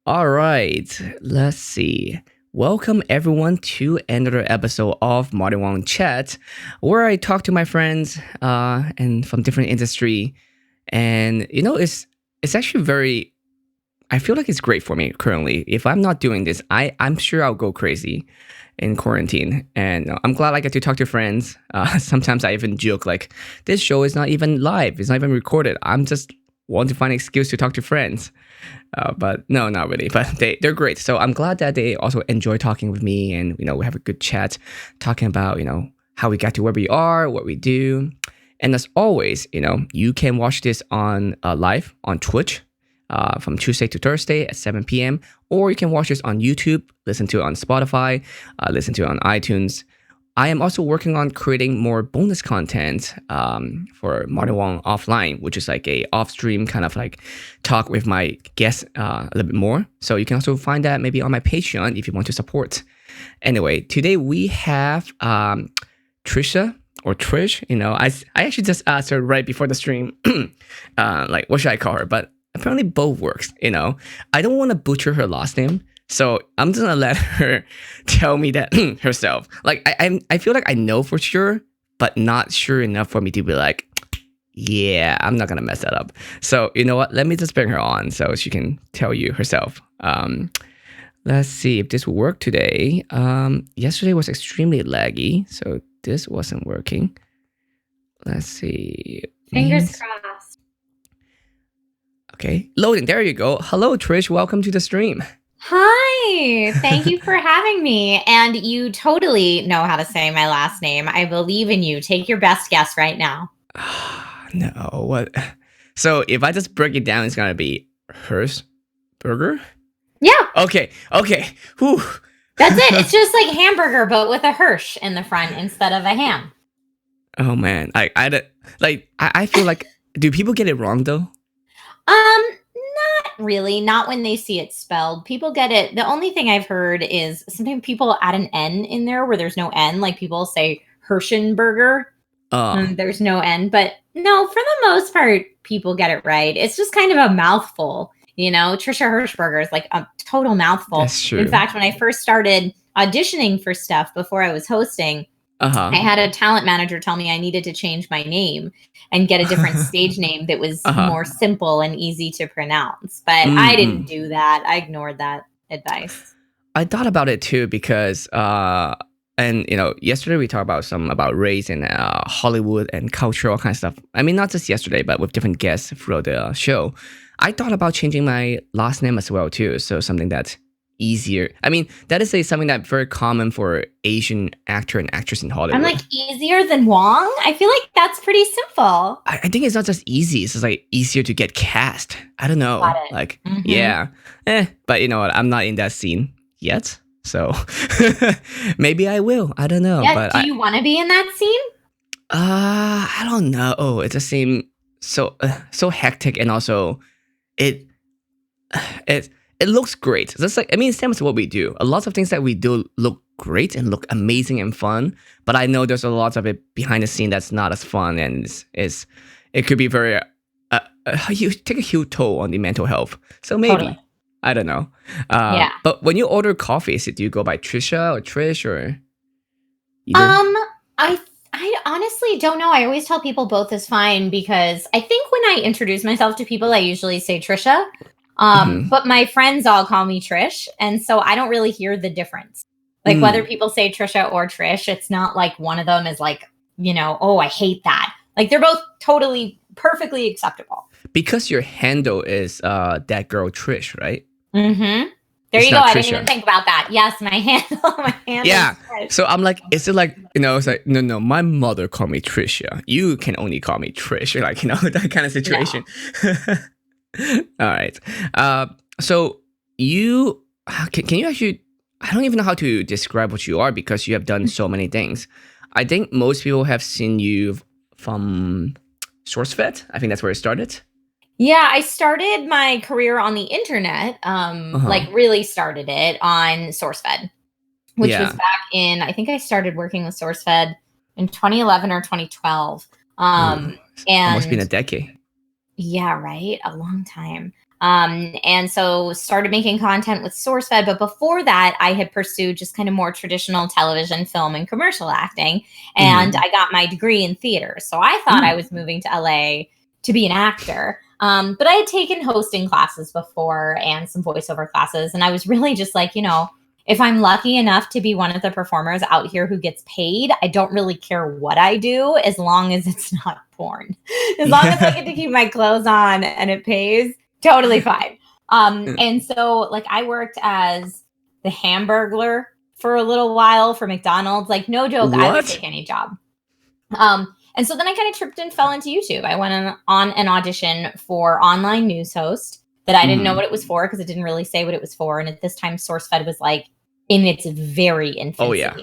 All right, let's see. Welcome everyone to another episode of Modern Wong Chat, where I talk to my friends and from different industry, and it's actually very. I feel like it's great for me currently. If I'm not doing this, I'm sure I'll go crazy in quarantine, and I'm glad I get to talk to friends. Sometimes I even joke like, this show is not even live, it's not even recorded. I'm just want to find an excuse to talk to friends. But no, not really. But they're great. So I'm glad that they also enjoy talking with me, and we have a good chat, talking about how we got to where we are, what we do, and as always, you can watch this on live on Twitch. From Tuesday to Thursday at 7 p.m. Or you can watch this on YouTube, listen to it on Spotify, listen to it on iTunes. I am also working on creating more bonus content for Modern Wong Offline, which is like a off-stream kind of like talk with my guests a little bit more. So you can also find that maybe on my Patreon if you want to support. Anyway, today we have Trisha or Trish. I actually just asked her right before the stream, like what should I call her? But apparently both works. I don't want to butcher her last name. So I'm just gonna let her tell me that herself. Like I feel like I know for sure, but not sure enough for me to be like, yeah, I'm not gonna mess that up. So you know what? Let me just bring her on so she can tell you herself. Let's see if this will work today. Yesterday was extremely laggy, so this wasn't working. Let's see. Fingers crossed. Okay, loading. There you go. Hello, Trish. Welcome to the stream. Hi, thank you for having me. And you totally know how to say my last name. I believe in you. Take your best guess right now. No, what? So if I just break it down, it's gonna be Hershberger? Yeah. Okay. Whew. That's it. It's just like hamburger, but with a Hirsch in the front instead of a ham. Oh man, I feel like, do people get it wrong though? Not really. Not when they see it spelled. People get it. The only thing I've heard is sometimes people add an N in there where there's no N. Like people say Hershberger. There's no N. But no, for the most part, people get it right. It's just kind of a mouthful. Trisha Hershberger is like a total mouthful. That's true. In fact, when I first started auditioning for stuff before I was hosting, I had a talent manager tell me I needed to change my name and get a different stage name that was more simple and easy to pronounce. But I didn't do that. I ignored that advice. I thought about it too because, yesterday we talked about race and Hollywood and culture, all kinds of stuff. I mean, not just yesterday, but with different guests throughout the show. I thought about changing my last name as well too. So something that's easier. I mean, that is something that's very common for Asian actor and actress in Hollywood. I'm like, easier than Wong? I feel like that's pretty simple. I think it's not just easy. It's just like easier to get cast. I don't know. Like, yeah. But you know what? I'm not in that scene yet. So maybe I will. I don't know. Yeah, but do you want to be in that scene? I don't know. Oh, it just seems so hectic, and also it looks great. That's like, I mean, same as what we do. A lot of things that we do look great and look amazing and fun. But I know there's a lot of it behind the scene that's not as fun, and it could be very you take a huge toll on the mental health. So maybe. Totally. I don't know. Yeah. But when you order coffee, do you go by Trisha or Trish or either? I honestly don't know. I always tell people both is fine because I think when I introduce myself to people, I usually say Trisha. But my friends all call me Trish. And so I don't really hear the difference. Like whether people say Trisha or Trish, it's not like one of them is like, oh, I hate that. Like they're both totally perfectly acceptable. Because your handle is that girl Trish, right? Mm-hmm. There you go. I didn't even think about that. Yes, my handle. Yeah. So I'm like, is it like, it's like, no, my mother called me Trisha. You can only call me Trish. Like, that kind of situation. No. All right. So you, can you actually, I don't even know how to describe what you are because you have done so many things. I think most people have seen you from SourceFed. I think that's where it started. Yeah, I started my career on the internet, like really started it on SourceFed, which was back in, I think I started working with SourceFed in 2011 or 2012. And almost been a decade. Yeah, right. A long time. And so started making content with SourceFed. But before that, I had pursued just kind of more traditional television, film, and commercial acting. And I got my degree in theater. So I thought I was moving to LA to be an actor. But I had taken hosting classes before and some voiceover classes. And I was really just like, if I'm lucky enough to be one of the performers out here who gets paid, I don't really care what I do as long as it's not porn. As long as I get to keep my clothes on and it pays, totally fine. And so like I worked as the Hamburglar for a little while for McDonald's. Like no joke, I would take any job. And so then I kind of tripped and fell into YouTube. I went on an audition for online news host that I didn't know what it was for because it didn't really say what it was for. And at this time, SourceFed was like in its very infancy. Oh, yeah.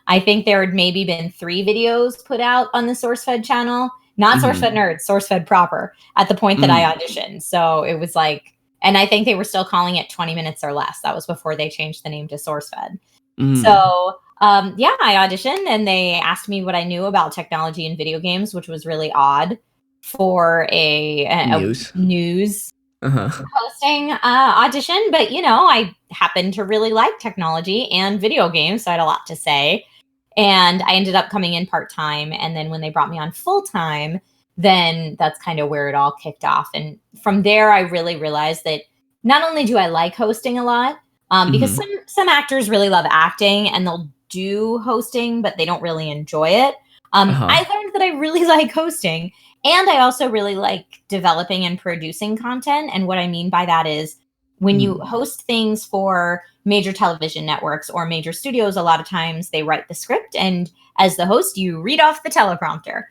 I think there had maybe been 3 videos put out on the SourceFed channel, not SourceFed Nerds, SourceFed proper at the point that I auditioned. So it was like, and I think they were still calling it 20 minutes or less. That was before they changed the name to SourceFed. So I auditioned and they asked me what I knew about technology and video games, which was really odd for a news hosting audition. But, I happened to really like technology and video games, so I had a lot to say. And I ended up coming in part-time. And then when they brought me on full-time, then that's kind of where it all kicked off. And from there, I really realized that not only do I like hosting a lot, because some actors really love acting and they'll do hosting, but they don't really enjoy it. I learned that I really like hosting, and I also really like developing and producing content. And what I mean by that is when you host things for major television networks or major studios, a lot of times they write the script, and as the host, you read off the teleprompter.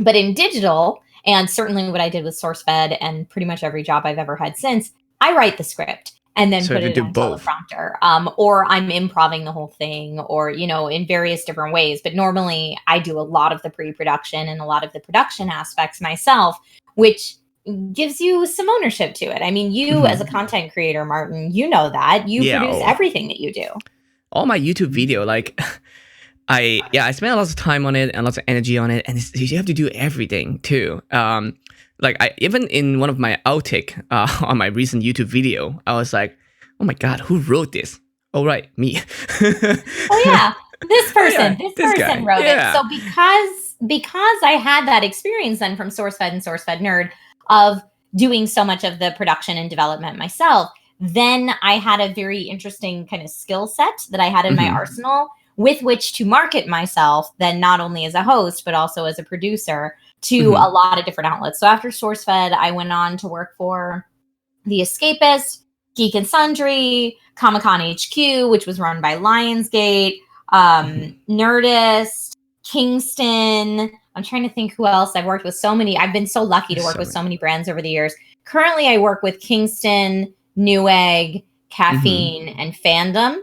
But in digital, and certainly what I did with SourceFed and pretty much every job I've ever had since, I write the script and then put it on teleprompter, or I'm improvising the whole thing, or, in various different ways. But normally I do a lot of the pre-production and a lot of the production aspects myself, which gives you some ownership to it. I mean, you as a content creator, Martin, you know that. You produce everything that you do. All my YouTube video, like... I spent a lot of time on it and lots of energy on it, and you have to do everything too. Even in one of my outtake on my recent YouTube video, I was like, "Oh my god, who wrote this?" Oh right, me. Oh yeah, this person wrote it. So because I had that experience then from SourceFed and SourceFed Nerd of doing so much of the production and development myself, then I had a very interesting kind of skill set that I had in my arsenal, with which to market myself, then not only as a host, but also as a producer to a lot of different outlets. So after SourceFed, I went on to work for The Escapist, Geek and Sundry, Comic-Con HQ, which was run by Lionsgate, Nerdist, Kingston. I'm trying to think who else. I've worked with so many. I've been so lucky to work with so many brands over the years. Currently, I work with Kingston, Newegg, Caffeine, and Fandom.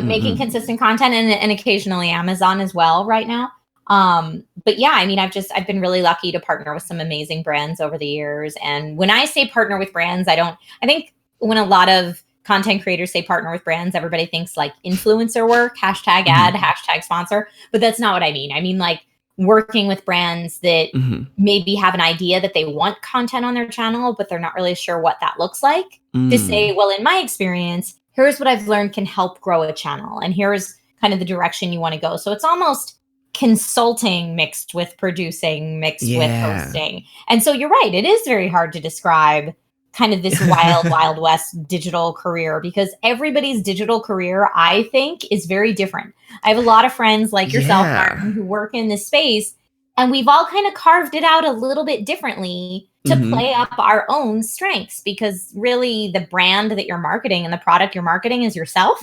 Making consistent content and occasionally Amazon as well right now. But yeah, I mean, I've been really lucky to partner with some amazing brands over the years. And when I say partner with brands, I think when a lot of content creators say partner with brands, everybody thinks like influencer work, hashtag ad, hashtag sponsor, but that's not what I mean. I mean, like working with brands that maybe have an idea that they want content on their channel, but they're not really sure what that looks like, to say, well, in my experience, here's what I've learned can help grow a channel. And here's kind of the direction you want to go. So it's almost consulting mixed with producing, mixed with hosting. And so you're right. It is very hard to describe kind of this wild west digital career, because everybody's digital career, I think, is very different. I have a lot of friends like yourself, Martin, who work in this space, and we've all kind of carved it out a little bit differently to play up our own strengths, because really the brand that you're marketing and the product you're marketing is yourself.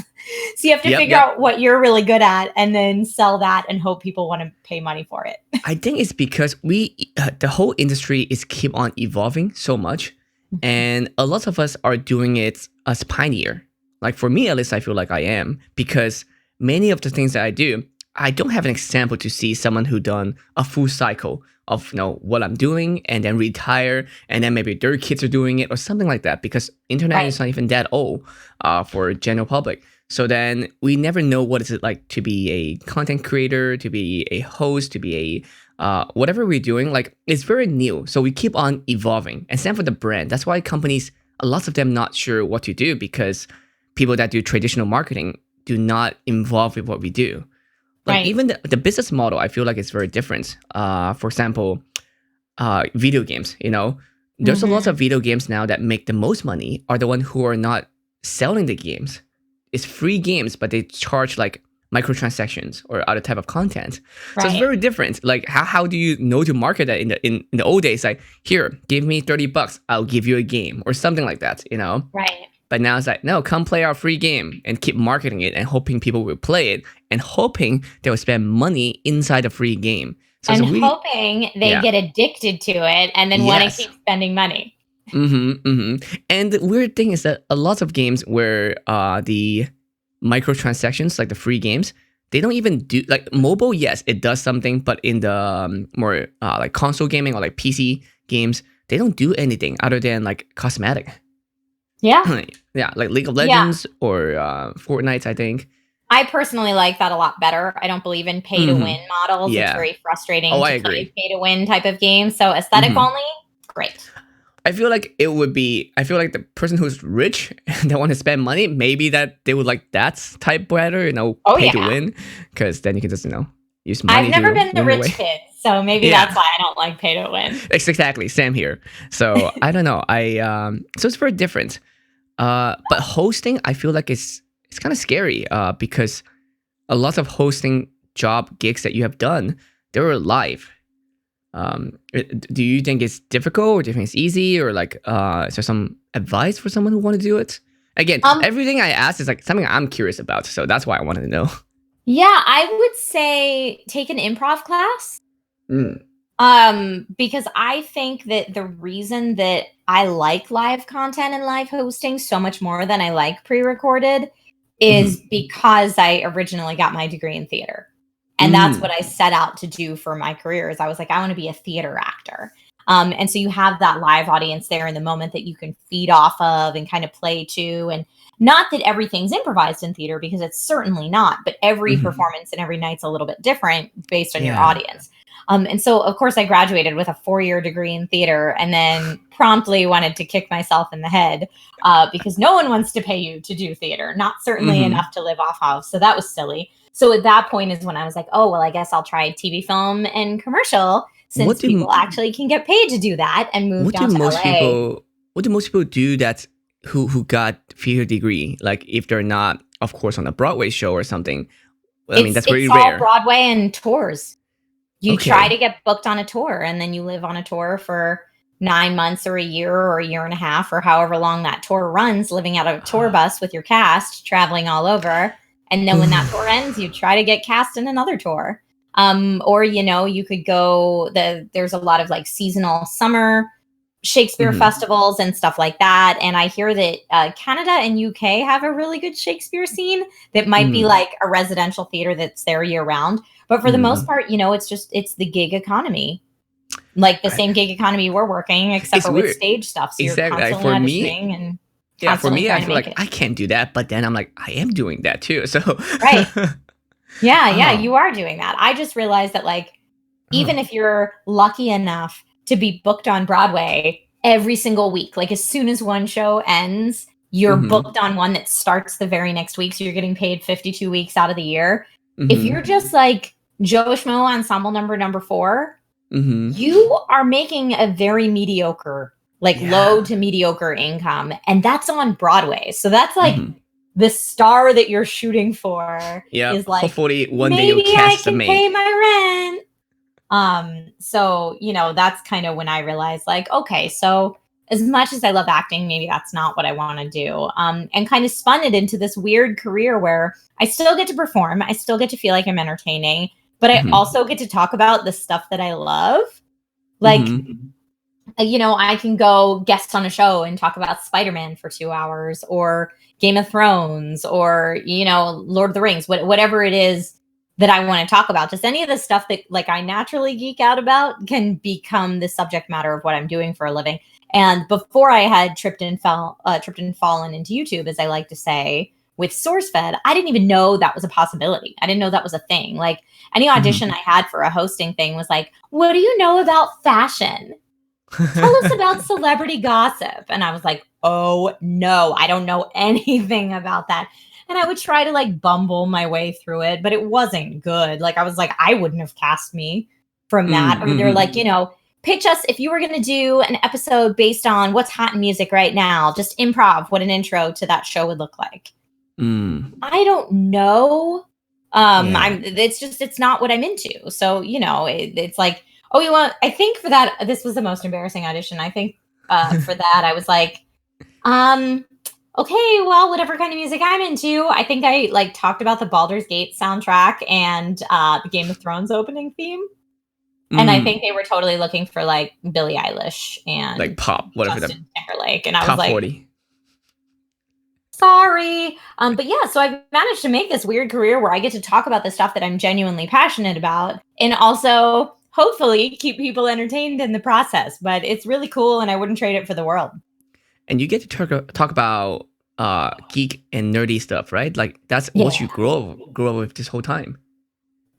So you have to figure out what you're really good at and then sell that and hope people want to pay money for it. I think it's because the whole industry is keep on evolving so much, and a lot of us are doing it as pioneer. Like for me, at least I feel like I am, because many of the things that I do, I don't have an example to see someone who done a full cycle of what I'm doing and then retire, and then maybe their kids are doing it or something like that, because internet is not even that old for general public. So then we never know what is it like to be a content creator, to be a host, to be whatever we're doing, like it's very new. So we keep on evolving. And same for the brand. That's why companies, lots of them not sure what to do because people that do traditional marketing do not involve with what we do. Like even the business model, I feel like it's very different. For example, video games, there's a lot of video games now that make the most money are the ones who are not selling the games. It's free games, but they charge like microtransactions or other type of content. So it's very different. Like how do you know to market that in the old days? Like, here, give me $30, I'll give you a game or something like that, Right. But now it's like, no, come play our free game and keep marketing it and hoping people will play it and hoping they will spend money inside the free game. So and hoping they get addicted to it and then want to keep spending money. And the weird thing is that a lot of games where the microtransactions, like the free games, they don't even do, like mobile, yes, it does something, but in the more like console gaming or like PC games, they don't do anything other than like cosmetic. Yeah. Yeah, like League of Legends or Fortnite, I think. I personally like that a lot better. I don't believe in pay-to-win models. Yeah. It's very frustrating I to agree. play pay-to-win type of game. So aesthetic only, great. I feel like the person who's rich and they want to spend money, maybe that they would like that type better, pay to win. Because then you can just, use money. I've never been the rich kid, so maybe that's why I don't like pay to win. Exactly, same here. So I don't know. So it's very different. But hosting, I feel like it's kind of scary because a lot of hosting job gigs that you have done, they were live. Do you think it's difficult or do you think it's easy or like is there some advice for someone who want to do it? Again, everything I asked is like something I'm curious about, so that's why I wanted to know. Yeah, I would say take an improv class. Because I think that the reason that I like live content and live hosting so much more than I like pre-recorded is because I originally got my degree in theater. And that's what I set out to do for my career is I was like, I want to be a theater actor. And so you have that live audience there in the moment that you can feed off of and kind of play to. And not that everything's improvised in theater because it's certainly not, but every performance and every night's a little bit different based on your audience. And so, of course, I graduated with a 4-year degree in theater and then promptly wanted to kick myself in the head because no one wants to pay you to do theater, not certainly enough to live off of. So that was silly. So at that point is when I was like, oh, well, I guess I'll try TV, film, and commercial since people actually can get paid to do that and move down to LA. What do most people do who got theater degree? Like if they're not, of course, on a Broadway show or something. I mean, that's very rare. It's all Broadway and tours. You try to get booked on a tour and then you live on a tour for 9 months or a year or a year and a half or however long that tour runs, living out of a tour bus with your cast, traveling all over. And then when that tour ends, you try to get cast in another tour. Or, you could go, there's a lot of like seasonal summer Shakespeare festivals and stuff like that. And I hear that Canada and UK have a really good Shakespeare scene that might be like a residential theater that's there year round. But for the most part, it's the gig economy. Like the same gig economy we're working, except for with stage stuff. So you're constantly auditioning and for me, I feel like I can't do that. But then I'm like, I am doing that too. So right. Yeah, you are doing that. I just realized that like, even if you're lucky enough to be booked on Broadway every single week, like as soon as one show ends, you're booked on one that starts the very next week. So you're getting paid 52 weeks out of the year. If you're just like Joe Schmo ensemble number 4, you are making a very mediocre, low to mediocre income. And that's on Broadway. So that's like the star that you're shooting for is like, hopefully one day you'll cast the main. Maybe I can pay my rent. So, that's kind of when I realized like, okay, so as much as I love acting, maybe that's not what I want to do. And kind of spun it into this weird career where I still get to perform. I still get to feel like I'm entertaining, but I also get to talk about the stuff that I love. Like, I can go guest on a show and talk about Spider-Man for 2 hours or Game of Thrones or, Lord of the Rings, whatever it is that I want to talk about. Just any of the stuff that like I naturally geek out about can become the subject matter of what I'm doing for a living. And before I had tripped and fallen into YouTube, as I like to say, with SourceFed, I didn't even know that was a possibility. I didn't know that was a thing. Like any audition I had for a hosting thing was like, what do you know about fashion? Tell us about celebrity gossip. And I was like, oh no, I don't know anything about that. And I would try to like bumble my way through it, but it wasn't good. Like I was like, I wouldn't have cast me from that. Or they're like, pitch us if you were going to do an episode based on what's hot in music right now, just improv what an intro to that show would look like. I don't know. It's not what I'm into. So, it's like, oh, I think for that, this was the most embarrassing audition. I think for that, I was like, okay, well, whatever kind of music I'm into. I think I like talked about the Baldur's Gate soundtrack and the Game of Thrones opening theme. And I think they were totally looking for like Billie Eilish and like pop, whatever. Justin Timberlake. And I top was like, 40. Sorry. But yeah, so I've managed to make this weird career where I get to talk about the stuff that I'm genuinely passionate about and also hopefully keep people entertained in the process. But it's really cool and I wouldn't trade it for the world. And you get to talk about geek and nerdy stuff, right? Like that's what you grew up with this whole time.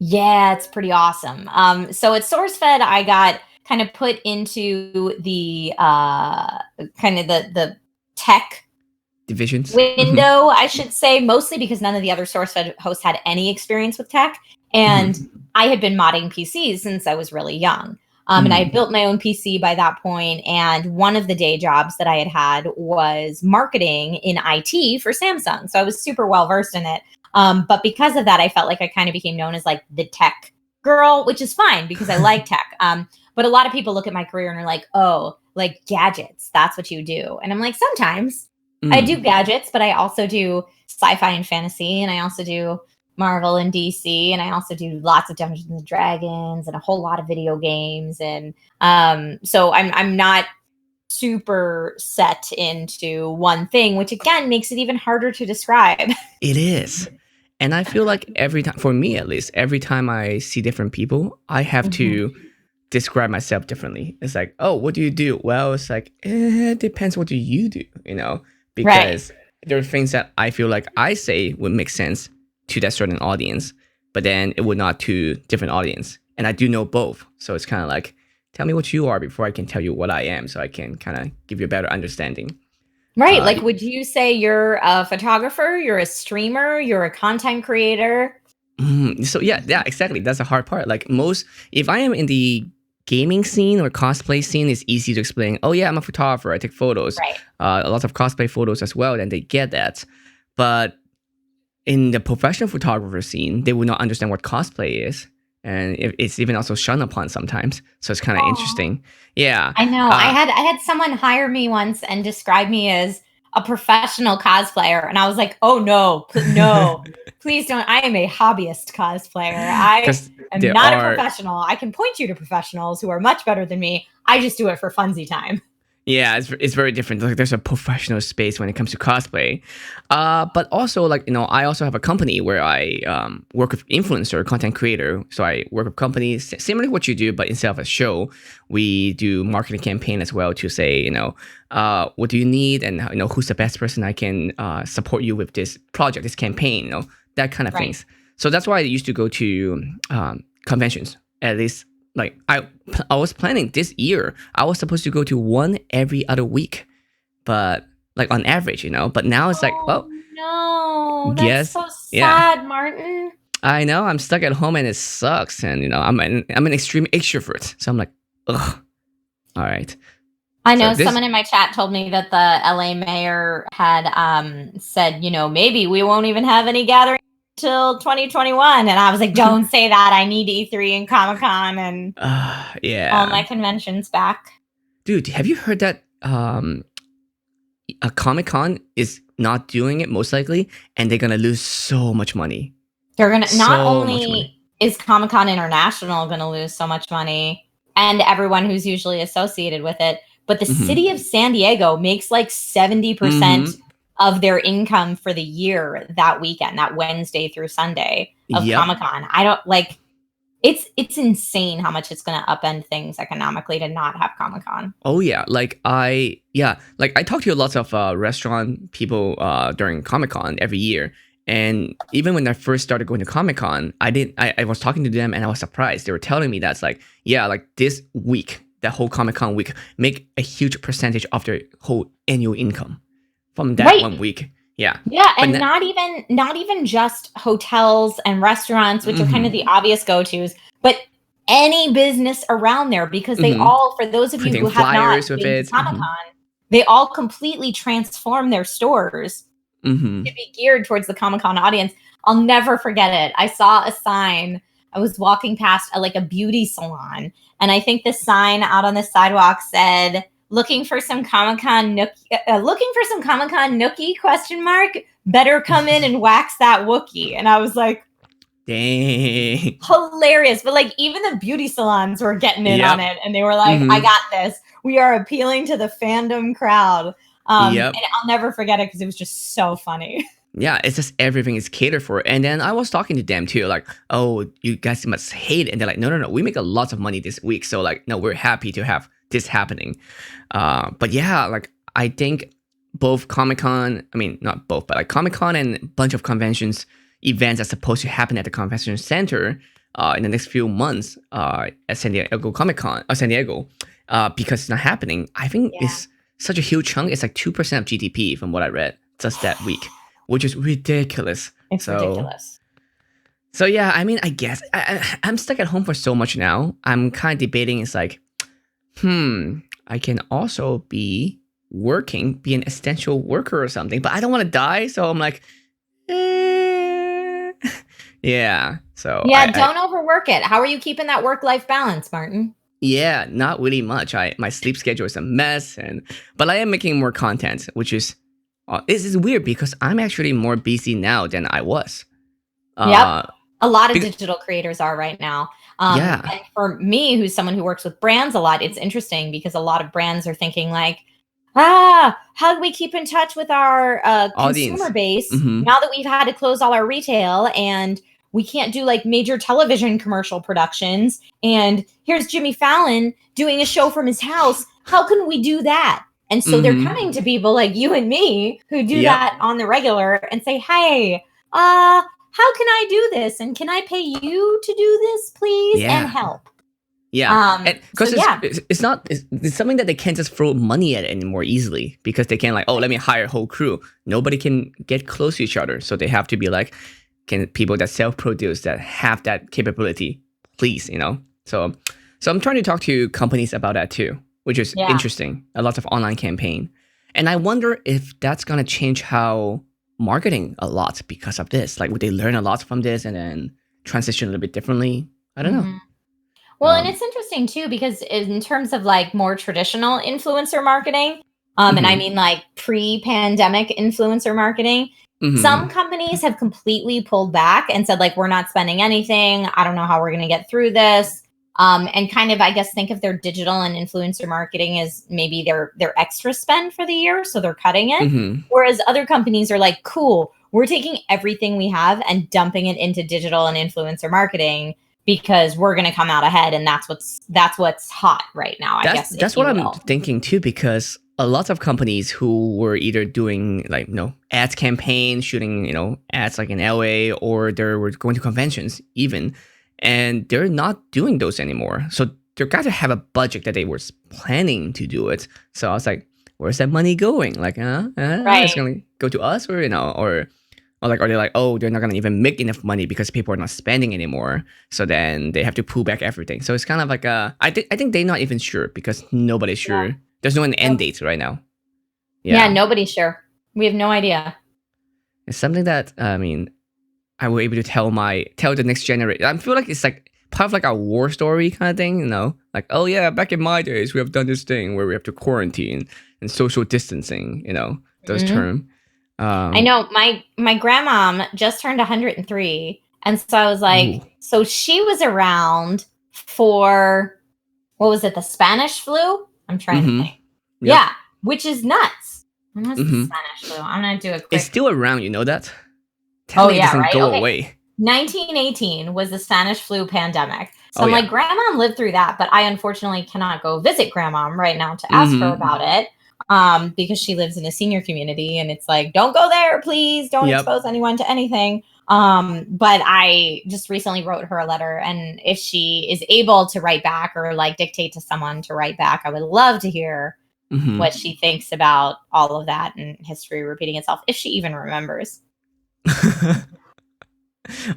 Yeah, it's pretty awesome. So at SourceFed, I got kind of put into the kind of the tech divisions window, I should say, mostly because none of the other SourceFed hosts had any experience with tech. And I had been modding PCs since I was really young. And I had built my own PC by that point. And one of the day jobs that I had was marketing in IT for Samsung. So I was super well versed in it. But because of that, I felt like I kind of became known as like the tech girl, which is fine because I like tech. But a lot of people look at my career and are like, oh, like gadgets, that's what you do. And I'm like, sometimes I do gadgets, but I also do sci-fi and fantasy. And I also do Marvel and DC. And I also do lots of Dungeons and Dragons and a whole lot of video games. And so I'm not super set into one thing, which again makes it even harder to describe. It is. And I feel like every time, for me at least, every time I see different people, I have to describe myself differently. It's like, oh, what do you do? Well, it's like, it depends what do you do, because there are things that I feel like I say would make sense to that certain audience, but then it would not to different audience. And I do know both. So it's kind of like, tell me what you are before I can tell you what I am, so I can kind of give you a better understanding. Right. Like, would you say you're a photographer, you're a streamer, you're a content creator? So yeah, exactly. That's the hard part. Like if I am in the gaming scene or cosplay scene, it's easy to explain, oh yeah, I'm a photographer, I take photos. Right. A lot of cosplay photos as well, then they get that. But in the professional photographer scene, they will not understand what cosplay is. And it's even also shunned upon sometimes. So it's kind of interesting. Yeah. I know. I had someone hire me once and describe me as a professional cosplayer. And I was like, oh no, please don't. I am a hobbyist cosplayer. I am not a professional. I can point you to professionals who are much better than me. I just do it for funsy time. Yeah, it's very different. Like there's a professional space when it comes to cosplay, but also I also have a company where I work with influencer, content creator. So I work with companies similar to what you do, but instead of a show, we do marketing campaign as well to say, what do you need, and who's the best person I can support you with this project, this campaign, that kind of things. So that's why I used to go to conventions at least. Like I was planning this year, I was supposed to go to one every other week, but like on average, but now it's like, well, no, that's so sad, Martin. I know, I'm stuck at home and it sucks, and I'm an extreme extrovert, so I'm like, ugh. All right. I know someone in my chat told me that the LA mayor had said, maybe we won't even have any gatherings till 2021, and I was like, don't say that. I need E3 and Comic-Con and all my conventions back. Dude, have you heard that a Comic-Con is not doing it most likely, and they're gonna lose so much money? They're gonna not only is Comic-Con International gonna lose so much money, and everyone who's usually associated with it, but the city of San Diego makes like 70% of their income for the year that weekend, that Wednesday through Sunday of Comic-Con. I don't it's insane how much it's going to upend things economically to not have Comic-Con. Oh yeah, like I talk to lots of restaurant people during Comic-Con every year, and even when I first started going to Comic-Con, I was talking to them and I was surprised. They were telling me that's like, yeah, like this week, that whole Comic-Con week, make a huge percentage of their whole annual income from that Right. 1 week. Yeah. Yeah, But and not even just hotels and restaurants, which are kind of the obvious go-tos, but any business around there, because they all, for those of you printing who have not flyers with been to it. Comic-Con, they all completely transform their stores Mm-hmm. to be geared towards the Comic-Con audience. I'll never forget it. I saw a sign. I was walking past a beauty salon, and I think the sign out on the sidewalk said, "Looking for some Comic-Con nookie? Question mark. Better come in and wax that Wookiee." And I was like, Dang. hilarious. But like even the beauty salons were getting in on it, and they were like, "I got this. We are appealing to the fandom crowd." And I'll never forget it because it was just so funny. Yeah, it's just everything is catered for. And then I was talking to them too, like, oh, you guys must hate it. And they're like, no, we make a lot of money this week. So like, no, we're happy to have this happening. But yeah, like I think both Comic-Con, I mean, not both, but like Comic-Con and a bunch of conventions, events are supposed to happen at the convention center in the next few months at San Diego Comic-Con, San Diego, because it's not happening. I think it's such a huge chunk. It's like 2% of GDP from what I read just that week, which is ridiculous. It's ridiculous. So yeah, I mean, I guess I'm stuck at home for so much now. I'm kind of debating. It's like, I can also be working, be an essential worker or something, but I don't want to die. So I'm like, yeah. So yeah, don't overwork it. How are you keeping that work-life balance, Martin? Yeah, not really much. My sleep schedule is a mess, but I am making more content, which is this is weird because I'm actually more busy now than I was. Yep, a lot of digital creators are right now. And for me, who's someone who works with brands a lot, it's interesting because a lot of brands are thinking like, how do we keep in touch with our consumer base now that we've had to close all our retail and we can't do like major television commercial productions? And here's Jimmy Fallon doing a show from his house. How can we do that? And so they're coming to people like you and me who do that on the regular and say, hey, how can I do this? And can I pay you to do this, please? And help. Yeah, because it's something that they can't just throw money at anymore easily because they can't like, oh, let me hire a whole crew. Nobody can get close to each other, so they have to be like, can people that self-produce that have that capability, please, So I'm trying to talk to companies about that too, which is interesting. A lot of online campaign, and I wonder if that's gonna change how marketing a lot because of this. Like, would they learn a lot from this and then transition a little bit differently? I don't know. Well, and it's interesting too, because in terms of like more traditional influencer marketing, and I mean like pre-pandemic influencer marketing, some companies have completely pulled back and said like, we're not spending anything. I don't know how we're going to get through this. And kind of, I guess, think of their digital and influencer marketing as maybe their extra spend for the year. So they're cutting it. Whereas other companies are like, cool, we're taking everything we have and dumping it into digital and influencer marketing, because we're going to come out ahead, and that's what's hot right now. I guess that's what I'm thinking too, because a lot of companies who were either doing like ads campaigns, shooting ads like in LA, or they were going to conventions even, and they're not doing those anymore. So they got to have a budget that they were planning to do it. So I was like, where's that money going? Like, it's going to go to us, or like, are they like, oh, they're not going to even make enough money because people are not spending anymore. So then they have to pull back everything. So it's kind of like I think they're not even sure because nobody's sure. Yeah. There's no end date right now. Yeah, nobody's sure. We have no idea. It's something that, I mean, I will be able to tell the next generation. I feel like it's like part of like a war story kind of thing, Like, oh yeah, back in my days, we have done this thing where we have to quarantine and social distancing, those terms. I know my grandmom just turned 103, and so I was like, so she was around for, what was it, the Spanish flu? I'm trying to think. Yep. Yeah, which is nuts. When was the Spanish flu? I'm gonna do a quick. It's still around, you know that? Tell me it doesn't go away. 1918 was the Spanish flu pandemic. So Oh, I'm yeah. like, Grandma lived through that, but I unfortunately cannot go visit Grandma right now to ask her about it because she lives in a senior community. And it's like, don't go there, please. Don't Yep. expose anyone to anything. But I just recently wrote her a letter. And if she is able to write back or like dictate to someone to write back, I would love to hear what she thinks about all of that and history repeating itself, if she even remembers.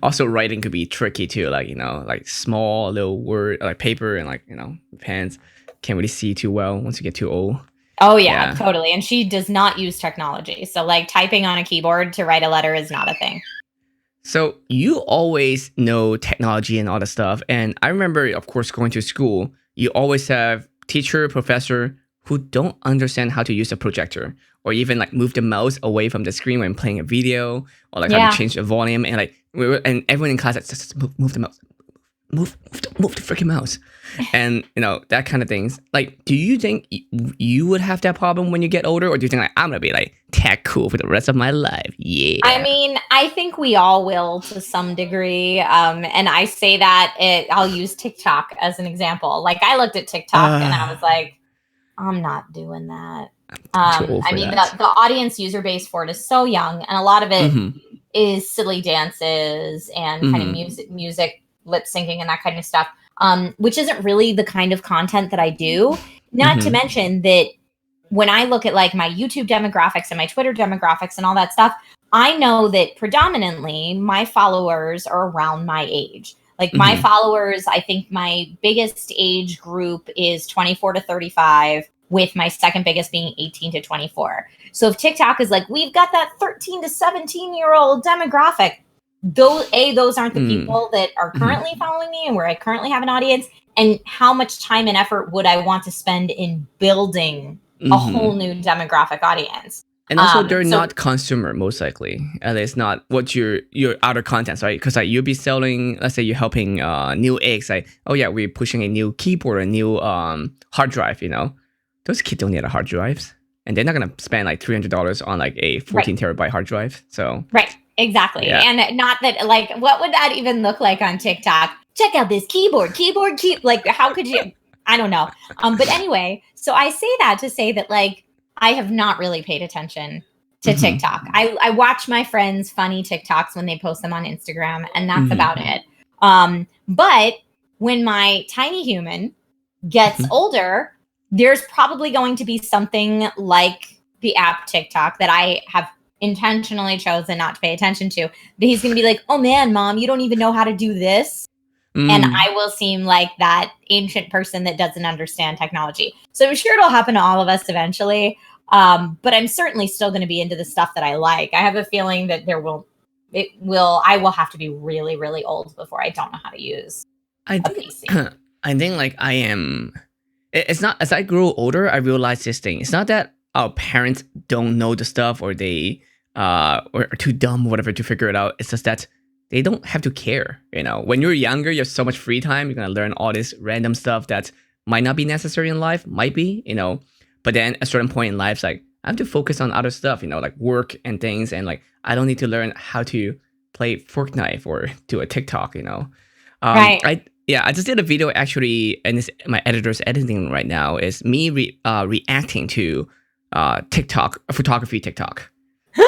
Also, writing could be tricky too. Like, like small little word, like paper and like, pens can't really see too well once you get too old. Oh, yeah, totally. And she does not use technology. So like typing on a keyboard to write a letter is not a thing. So you always know technology and all that stuff. And I remember, of course, going to school, you always have teacher, professor who don't understand how to use a projector or even like move the mouse away from the screen when playing a video or like how to change the volume. And like, and everyone in class, like, just move the mouse, move the freaking mouse. And, that kind of things. Like, do you think you would have that problem when you get older? Or do you think like, I'm going to be like tech cool for the rest of my life? Yeah. I mean, I think we all will to some degree. And I say that I'll use TikTok as an example. Like I looked at TikTok and I was like, I'm not doing that. Too old for I mean, that. the audience user base for it is so young. And a lot of it is silly dances and kind of music lip syncing and that kind of stuff. Which isn't really the kind of content that I do. Not to mention that when I look at like my YouTube demographics and my Twitter demographics and all that stuff, I know that predominantly my followers are around my age. Like my followers, I think my biggest age group is 24 to 35, with my second biggest being 18 to 24. So if TikTok is like, we've got that 13 to 17-year-old demographic, those aren't the people that are currently following me and where I currently have an audience. And how much time and effort would I want to spend in building a whole new demographic audience? And also, they're not consumer, most likely. At least not what your outer contents, right? Because like you'll be selling, let's say you're helping new eggs, like, oh yeah, we're pushing a new keyboard, a new hard drive, Those kids don't need a hard drives. And they're not going to spend like $300 on like a 14 terabyte hard drive. So right. Exactly. Yeah. And not that, like, what would that even look like on TikTok? Check out this keyboard, like, how could you, I don't know. But anyway, so I say that to say that, like, I have not really paid attention to TikTok. I watch my friends' funny TikToks when they post them on Instagram, and that's about it. But when my tiny human gets older, there's probably going to be something like the app TikTok that I have intentionally chosen not to pay attention to. But he's going to be like, oh man, Mom, you don't even know how to do this. And I will seem like that ancient person that doesn't understand technology. So I'm sure it'll happen to all of us eventually. But I'm certainly still going to be into the stuff that I like. I have a feeling that I will have to be really, really old before I don't know how to use a PC. I think like I am, it's not, as I grow older, I realize this thing. It's not that our parents don't know the stuff or they or are too dumb or whatever to figure it out. It's just that they don't have to care. When you're younger, you have so much free time. You're going to learn all this random stuff that might not be necessary in life, might be, but then at a certain point in life, it's like, I have to focus on other stuff, like work and things. And like, I don't need to learn how to play Fortnite or do a TikTok, Right. I just did a video actually, and my editor's editing right now is me reacting to TikTok, photography TikTok.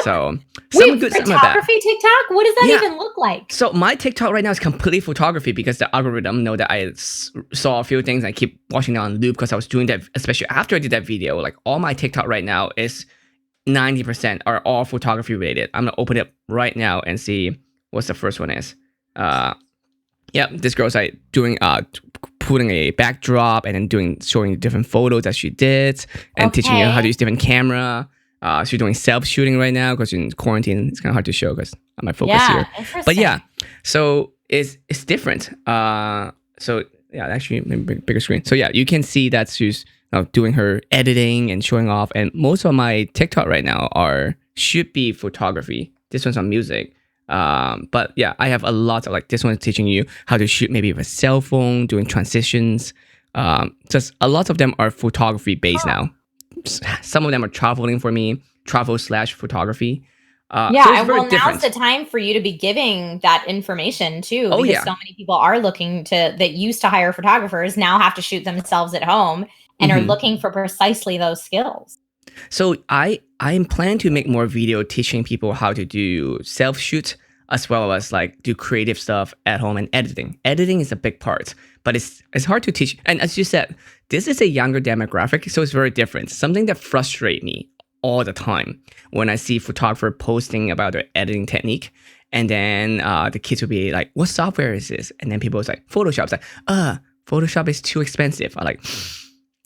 So some good, some bad. Photography TikTok? What does that even look like? So my TikTok right now is completely photography because the algorithm know that I saw a few things and I keep watching it on loop because I was doing that, especially after I did that video. Like all my TikTok right now is 90% are all photography related. I'm gonna open it right now and see what's the first one is. This girl's like doing putting a backdrop and then showing different photos that she did and teaching you how to use different camera. She's doing self-shooting right now because in quarantine it's kind of hard to show because I'm at focus here. But yeah, so it's different. Actually maybe bigger screen. So yeah, you can see that she's doing her editing and showing off. And most of my TikTok right now should be photography. This one's on music. But yeah, I have a lot of like this one's teaching you how to shoot maybe with a cell phone, doing transitions. Just a lot of them are photography based now. Some of them are traveling for me, travel/photography. So it's very well, now's different. the time for you to be giving that information too, Oh because yeah. so many people are looking to that used to hire photographers now have to shoot themselves at home and are looking for precisely those skills. So I'm planning to make more video teaching people how to do self shoot as well as like do creative stuff at home and editing. Editing is a big part, but it's hard to teach. And as you said, this is a younger demographic, so it's very different. Something that frustrates me all the time when I see photographer posting about their editing technique, and then the kids will be like, "What software is this?" And then people is like, "Photoshop." It's like, Photoshop is too expensive. I like,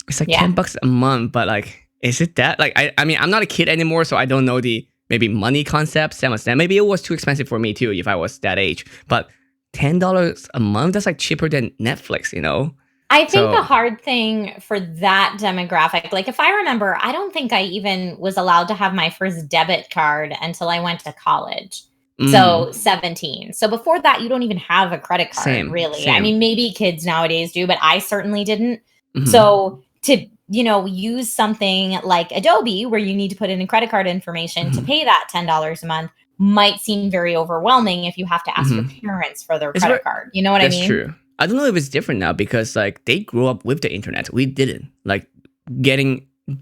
it's like $10 a month, but like, is it that? Like, I mean, I'm not a kid anymore, so I don't know the maybe money concept. Same as that. Maybe it was too expensive for me too if I was that age. But $10 a month, that's like cheaper than Netflix, you know? I think the hard thing for that demographic, like if I remember, I don't think I even was allowed to have my first debit card until I went to college. So 17. So before that, you don't even have a credit card, really. Same. I mean, maybe kids nowadays do, but I certainly didn't. So to, use something like Adobe, where you need to put in a credit card information to pay that $10 a month, might seem very overwhelming if you have to ask your parents for their credit card. You know what I mean? That's true. I don't know if it's different now because like they grew up with the internet. We didn't. Like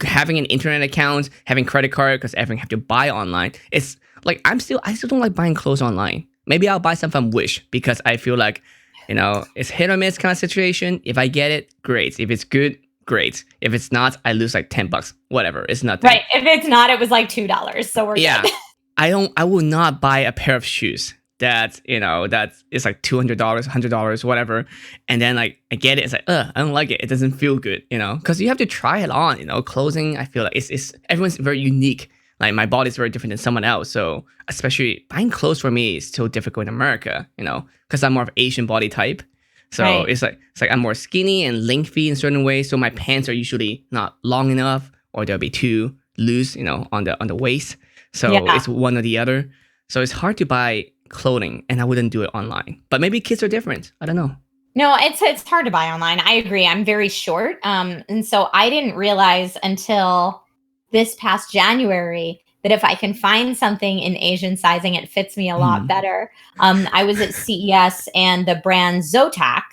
having an internet account, having credit card because everything have to buy online. It's like I still don't like buying clothes online. Maybe I'll buy some from Wish because I feel like, it's hit or miss kind of situation. If I get it, great. If it's good, great. If it's not, I lose like $10. Whatever. It's nothing. Right. If it's not, it was like $2. So we're good. I will not buy a pair of shoes that is like $200, $100, whatever, and then like I get it, it's like I don't like it. It doesn't feel good, because you have to try it on. Clothing, I feel like it's everyone's very unique. Like my body is very different than someone else, so especially buying clothes for me is still difficult in America, because I'm more of Asian body type. So it's like I'm more skinny and lengthy in certain ways. So my pants are usually not long enough, or they'll be too loose, on the waist. So it's one or the other. So it's hard to buy clothing, and I wouldn't do it online. But maybe kids are different. I don't know. No, it's hard to buy online. I agree. I'm very short. And so I didn't realize until this past January that if I can find something in Asian sizing, it fits me a lot better. I was at CES and the brand Zotac,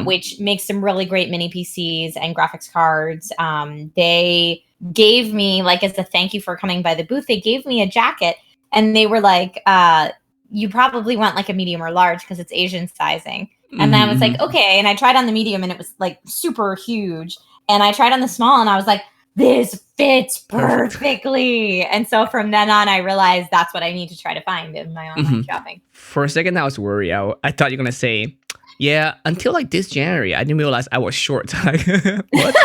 which makes some really great mini PCs and graphics cards. They gave me, like, as a thank you for coming by the booth, they gave me a jacket, and they were like, you probably want like a medium or large because it's Asian sizing. And then I was like, okay. And I tried on the medium and it was like super huge. And I tried on the small and I was like, this fits perfectly. And so from then on, I realized that's what I need to try to find in my online shopping. For a second, I was worried. I thought you were going to say, yeah, until like this January, I didn't realize I was short. What?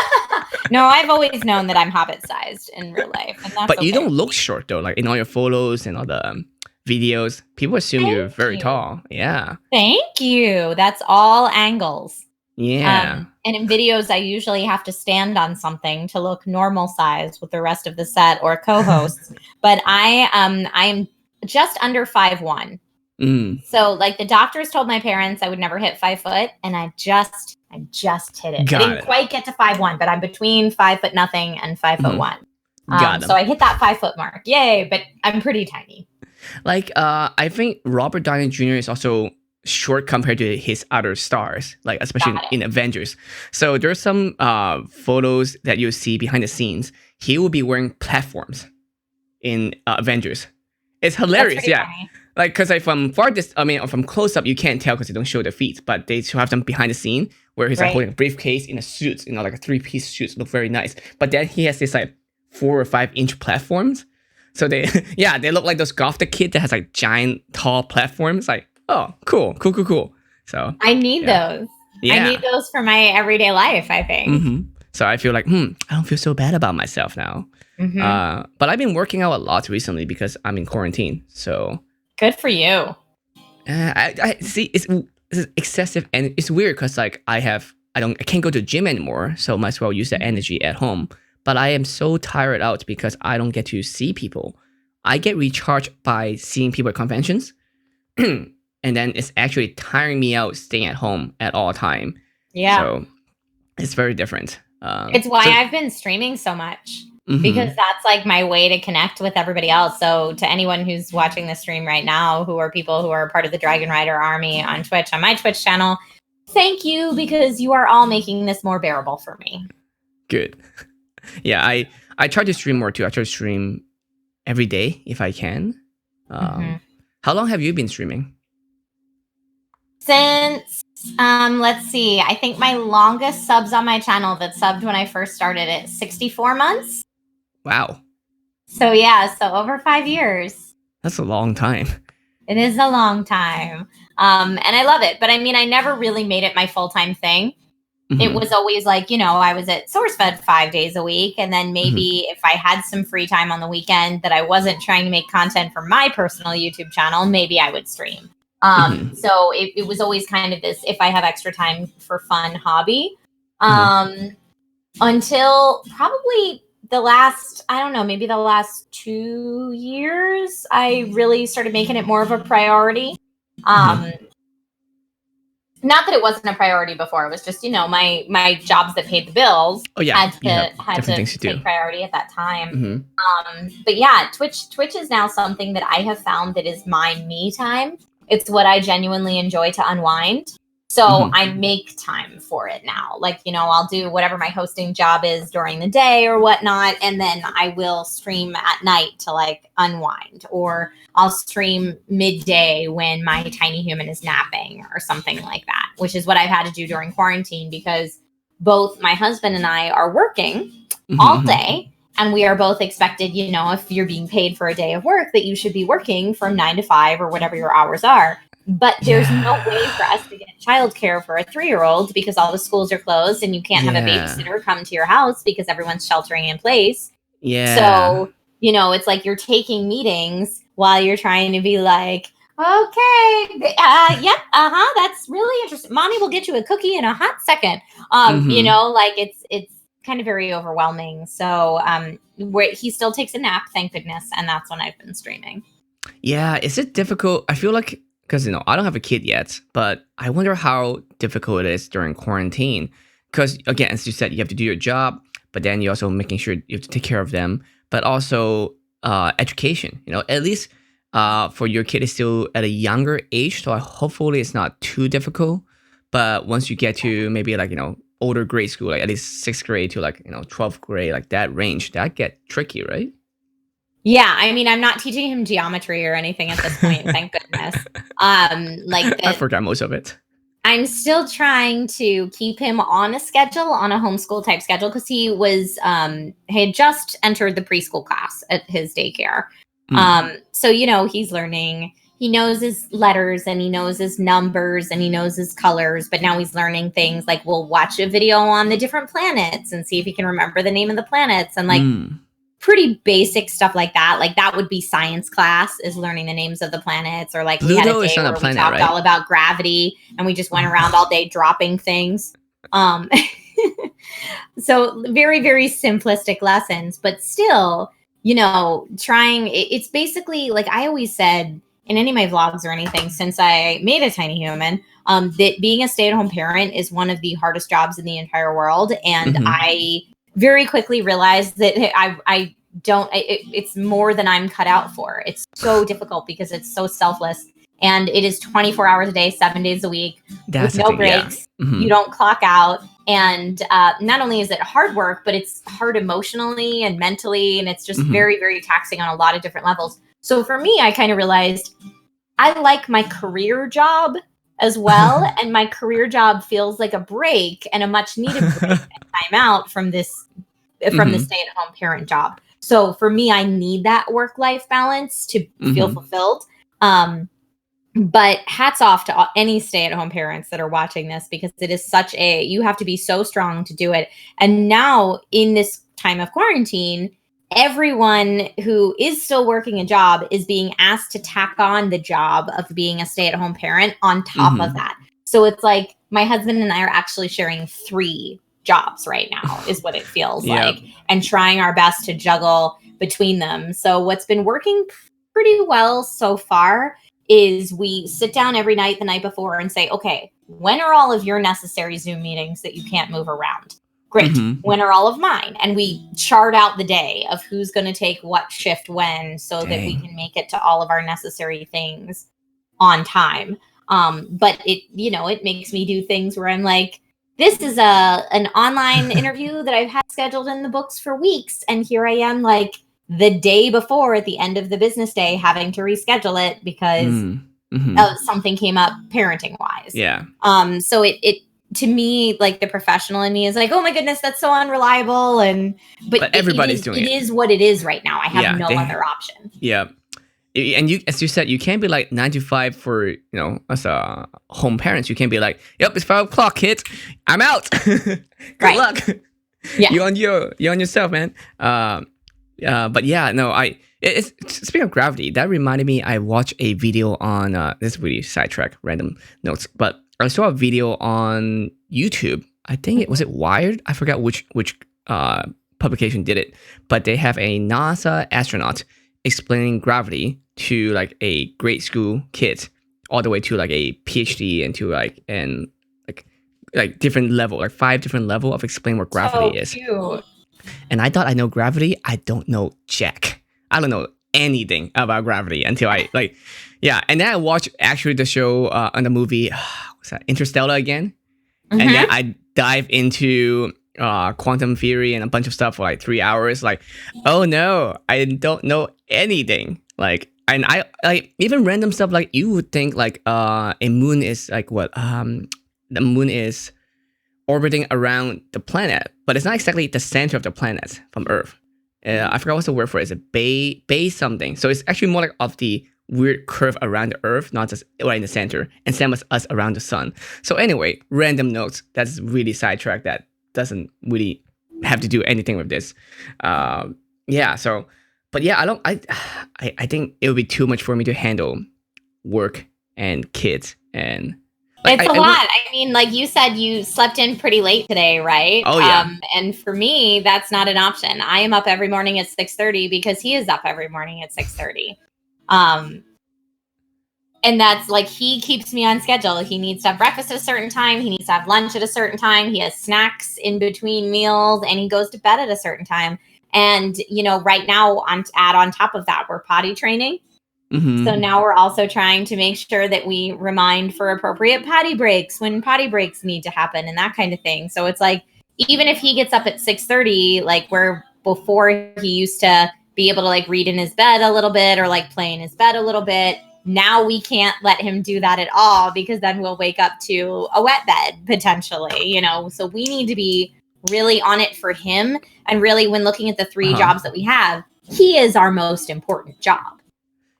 No, I've always known that I'm hobbit sized in real life. And that's but you don't look short though. Like in all your photos and all the videos, people assume you're very tall. Yeah. Thank you. That's all angles. Yeah. And in videos, I usually have to stand on something to look normal size with the rest of the set or co-hosts. But I'm just under 5'1". So like the doctors told my parents I would never hit 5 foot, and I just hit it. I didn't quite get to 5'1", but I'm between 5 foot nothing and 5'1". So I hit that 5 foot mark. Yay! But I'm pretty tiny. Like I think Robert Downey Jr. is also short compared to his other stars, like especially in Avengers. So there's some photos that you see behind the scenes. He will be wearing platforms in Avengers. It's hilarious, yeah. Funny. Like, because from from close up, you can't tell because they don't show the feet, but they have them behind the scene where he's like holding a briefcase in a suit, like a 3-piece suit, look very nice. But then he has this like 4 or 5 inch platforms. So they look like those Gothic kid that has like giant tall platforms. Like, oh, cool. So I need those. Yeah. I need those for my everyday life, I think. So I feel like, I don't feel so bad about myself now. But I've been working out a lot recently because I'm in quarantine. So good for you. I see. It's excessive, and it's weird because like I can't go to the gym anymore. So might as well use that energy at home. But I am so tired out because I don't get to see people. I get recharged by seeing people at conventions. And then it's actually tiring me out staying at home at all time. Yeah. So it's very different. It's why I've been streaming so much. because that's like my way to connect with everybody else. So to anyone who's watching the stream right now, who are people who are part of the Dragon Rider Army on Twitch, on my Twitch channel, thank you, because you are all making this more bearable for me. Good. Yeah, I try to stream more too. I try to stream every day if I can. How long have you been streaming? Since let's see, I think my longest subs on my channel that subbed when I first started it, 64 months. Wow. So yeah, so over 5 years. That's a long time. It is a long time. And I love it. But I mean, I never really made it my full-time thing. It was always like, I was at SourceFed 5 days a week. And then maybe if I had some free time on the weekend that I wasn't trying to make content for my personal YouTube channel, maybe I would stream. So it was always kind of this, if I have extra time for fun hobby, until probably the last 2 years, I really started making it more of a priority. Not that it wasn't a priority before. It was just, my jobs that paid the bills had to take priority at that time. But yeah, Twitch is now something that I have found that is my me time. It's what I genuinely enjoy to unwind. So I make time for it now. Like, I'll do whatever my hosting job is during the day or whatnot. And then I will stream at night to like unwind, or I'll stream midday when my tiny human is napping or something like that, which is what I've had to do during quarantine, because both my husband and I are working all day. And we are both expected, if you're being paid for a day of work, that you should be working from 9 to 5 or whatever your hours are. But there's no way for us to get childcare for a 3-year-old because all the schools are closed and you can't have a babysitter come to your house because everyone's sheltering in place. Yeah. So, it's like you're taking meetings while you're trying to be like, okay, that's really interesting. Mommy will get you a cookie in a hot second. Like it's kind of very overwhelming. So he still takes a nap, thank goodness. And that's when I've been streaming. Yeah. Is it difficult? I feel like, because, I don't have a kid yet, but I wonder how difficult it is during quarantine. Because, again, as you said, you have to do your job, but then you're also making sure you have to take care of them. But also education, at least for your kid is still at a younger age. So hopefully it's not too difficult. But once you get to maybe like, older grade school, like at least 6th grade to like, 12th grade, like that range, that get tricky, right? Yeah, I mean, I'm not teaching him geometry or anything at this point, thank goodness. I forgot most of it. I'm still trying to keep him on a schedule, on a homeschool type schedule, because he had just entered the preschool class at his daycare. So, he's learning. He knows his letters and he knows his numbers and he knows his colors, but now he's learning things like we'll watch a video on the different planets and see if he can remember the name of the planets and like pretty basic stuff like that. Like that would be science class, is learning the names of the planets, or like Pluto we had a day where we talked all about gravity and we just went around all day dropping things. So very, very simplistic lessons, but still, trying. It's basically like I always said in any of my vlogs or anything since I made a tiny human, that being a stay-at-home parent is one of the hardest jobs in the entire world. And I very quickly realized that it's more than I'm cut out for. It's so difficult because it's so selfless, and it is 24 hours a day, 7 days a week, with no breaks. Yeah. You don't clock out. And not only is it hard work, but it's hard emotionally and mentally. And it's just very, very taxing on a lot of different levels. So for me, I kind of realized I like my career job as well. And my career job feels like a break, and a much needed break and time out from the stay-at-home parent job. So for me, I need that work-life balance to feel fulfilled. But hats off to any stay-at-home parents that are watching this, because it is you have to be so strong to do it. And now in this time of quarantine, everyone who is still working a job is being asked to tack on the job of being a stay-at-home parent on top of that. So it's like my husband and I are actually sharing 3 jobs right now, is what it feels like, and trying our best to juggle between them. So what's been working pretty well so far is we sit down every night the night before and say, okay, when are all of your necessary Zoom meetings that you can't move around? Great. Mm-hmm. When are all of mine? And we chart out the day of who's going to take what shift when so that we can make it to all of our necessary things on time. But it makes me do things where I'm like, this is an online interview that I've had scheduled in the books for weeks. And here I am like the day before at the end of the business day having to reschedule it because something came up parenting wise. Yeah. So it to me, like the professional in me is like, oh my goodness, that's so unreliable. But everybody's doing it. It is what it is right now. I have no other option. Yeah. And you, as you said, you can't be like 9 to 5 for, as a home parents. You can't be like, yep, it's 5 o'clock, kids. I'm out. Good luck. Yeah. You on yourself, man. But yeah, no, it's speaking of gravity, that reminded me, I watched a video on, this really sidetrack, random notes, but I saw a video on YouTube. I think was it Wired? I forgot which publication did it, but they have a NASA astronaut explaining gravity to like a grade school kid, all the way to like a PhD and to like different level, like 5 different level of explaining what gravity is. Cute. And I thought I know gravity. I don't know jack. I don't know anything about gravity until I and then I watched actually the show on the movie, what's that, Interstellar again. And then I dive into quantum theory and a bunch of stuff for like 3 hours. Like, oh no, I don't know anything. Like, and I like even random stuff like you would think like a moon is like what the moon is orbiting around the planet, but it's not exactly the center of the planet from Earth. I forgot what's the word for it. It's a bay something. So it's actually more like of the weird curve around the Earth, not just right in the center, and same as us around the sun. So anyway, random notes. That's really sidetracked. That doesn't really have to do anything with this. So, but yeah, I think it would be too much for me to handle work and kids and. It's a lot. I mean, like you said, you slept in pretty late today, right? Oh, yeah. And for me, that's not an option. I am up every morning at 6:30 because he is up every morning at 6:30. And that's like, he keeps me on schedule. He needs to have breakfast at a certain time. He needs to have lunch at a certain time. He has snacks in between meals, and he goes to bed at a certain time. And, right now on top of that, we're potty training. Mm-hmm. So now we're also trying to make sure that we remind for appropriate potty breaks when potty breaks need to happen and that kind of thing. So it's like, even if he gets up at 6:30, like where before he used to be able to like read in his bed a little bit or like play in his bed a little bit, now we can't let him do that at all because then we'll wake up to a wet bed potentially, So we need to be really on it for him. And really, when looking at the 3 jobs that we have, he is our most important job.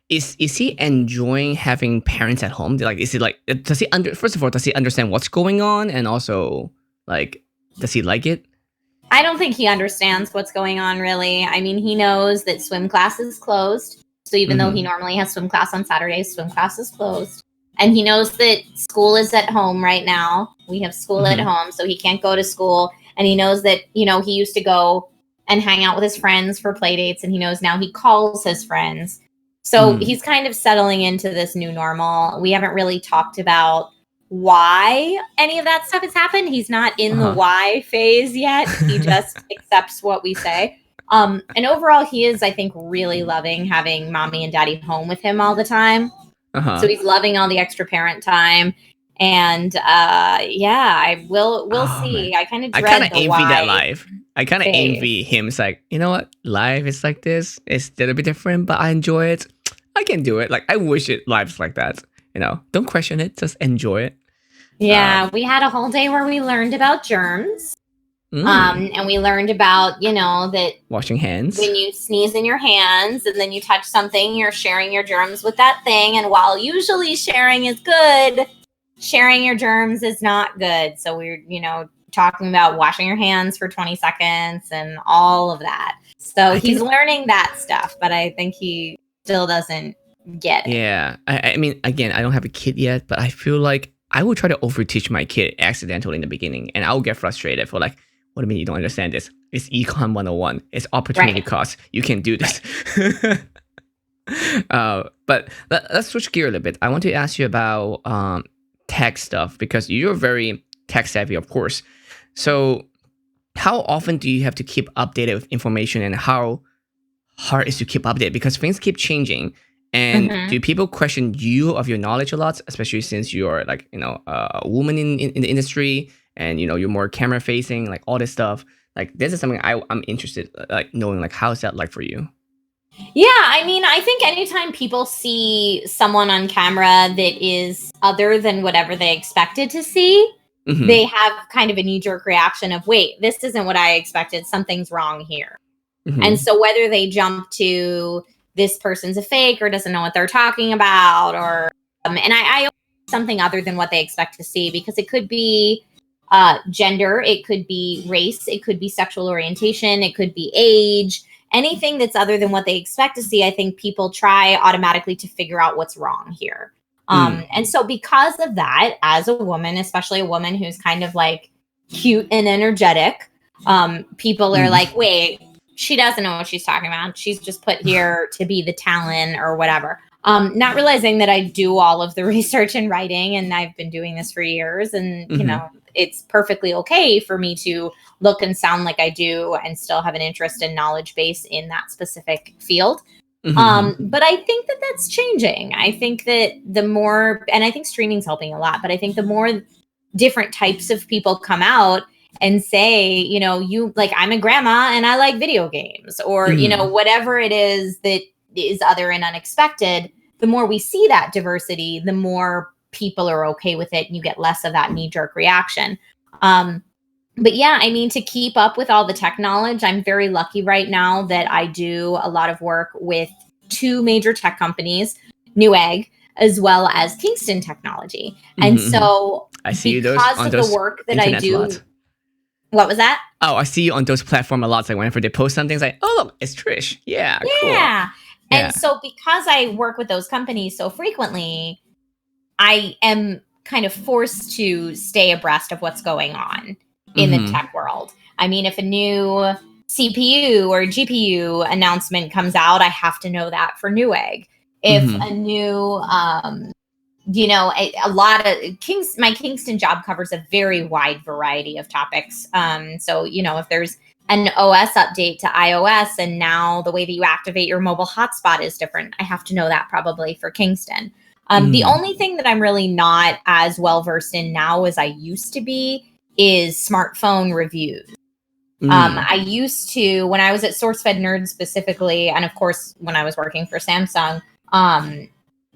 Is he enjoying having parents at home? Like, is it like, does he first of all, does he understand what's going on? And also, like, does he like it? I don't think he understands what's going on, really. I mean, he knows that swim class is closed. So even though he normally has swim class on Saturdays, swim class is closed. And he knows that school is at home right now. We have school at home, so he can't go to school. And he knows that, he used to go and hang out with his friends for play dates. And he knows now he calls his friends. So he's kind of settling into this new normal. We haven't really talked about why any of that stuff has happened. He's not in the why phase yet. He just accepts what we say. And overall, he is, I think, really loving having mommy and daddy home with him all the time. So he's loving all the extra parent time. And we'll see. Man. I kind of dread I kind of envy that life. I kind of envy him. It's like, you know what? Life is like this. It's a little bit different, but I enjoy it. I can do it. Like, I wish life's like that. Don't question it. Just enjoy it. Yeah, we had a whole day where we learned about germs. And we learned about, that washing hands. When you sneeze in your hands and then you touch something, you're sharing your germs with that thing. And while usually sharing is good, sharing your germs is not good. So we're, talking about washing your hands for 20 seconds and all of that. So he's learning that stuff, but I think he still doesn't get it. Yeah. I mean, again, I don't have a kid yet, but I feel like I will try to overteach my kid accidentally in the beginning, and I'll get frustrated for like, what do you mean you don't understand this? It's Econ 101. It's opportunity cost. You can do this. But let's switch gear a little bit. I want to ask you about tech stuff, because you're very tech savvy, of course. So how often do you have to keep updated with information, and how hard is to keep updated because things keep changing? And do people question you of your knowledge a lot, especially since you're like, a woman in the industry, and you're more camera facing, like all this stuff. Like this is something I'm interested like knowing, like how's that like for you? Yeah, I mean, I think anytime people see someone on camera that is other than whatever they expected to see, they have kind of a knee-jerk reaction of, wait, this isn't what I expected. Something's wrong here. And so whether they jump to this person's a fake or doesn't know what they're talking about, or and I something other than what they expect to see, because it could be gender, it could be race, it could be sexual orientation, it could be age, anything that's other than what they expect to see. I think people try automatically to figure out what's wrong here. And so because of that, as a woman, especially a woman who's kind of like cute and energetic, people are like, wait, she doesn't know what she's talking about. She's just put here to be the talent or whatever. Not realizing that I do all of the research and writing, and I've been doing this for years, and it's perfectly okay for me to look and sound like I do and still have an interest and knowledge base in that specific field. But I think that that's changing. I think that the more, and I think streaming's helping a lot, but I think the more different types of people come out and say, you like, I'm a grandma and I like video games, or, whatever it is that is other and unexpected, the more we see that diversity, the more people are okay with it, and you get less of that knee-jerk reaction. But yeah, I mean, to keep up with all the tech knowledge, I'm very lucky right now that I do a lot of work with 2 major tech companies, Newegg, as well as Kingston Technology. And so I see you on the work that I do. What was that? Oh, I see you on those platforms a lot. Like whenever they post something, it's like, oh, look, it's Trish. Yeah, cool. Yeah. And so because I work with those companies so frequently, I am kind of forced to stay abreast of what's going on in the tech world. I mean, if a new CPU or GPU announcement comes out, I have to know that for Newegg. If a new, a lot of my Kingston job covers a very wide variety of topics. So, if there's an OS update to iOS, and now the way that you activate your mobile hotspot is different, I have to know that probably for Kingston. The only thing that I'm really not as well versed in now as I used to be is smartphone reviews. I used to, when I was at SourceFed Nerds specifically, and of course when I was working for Samsung,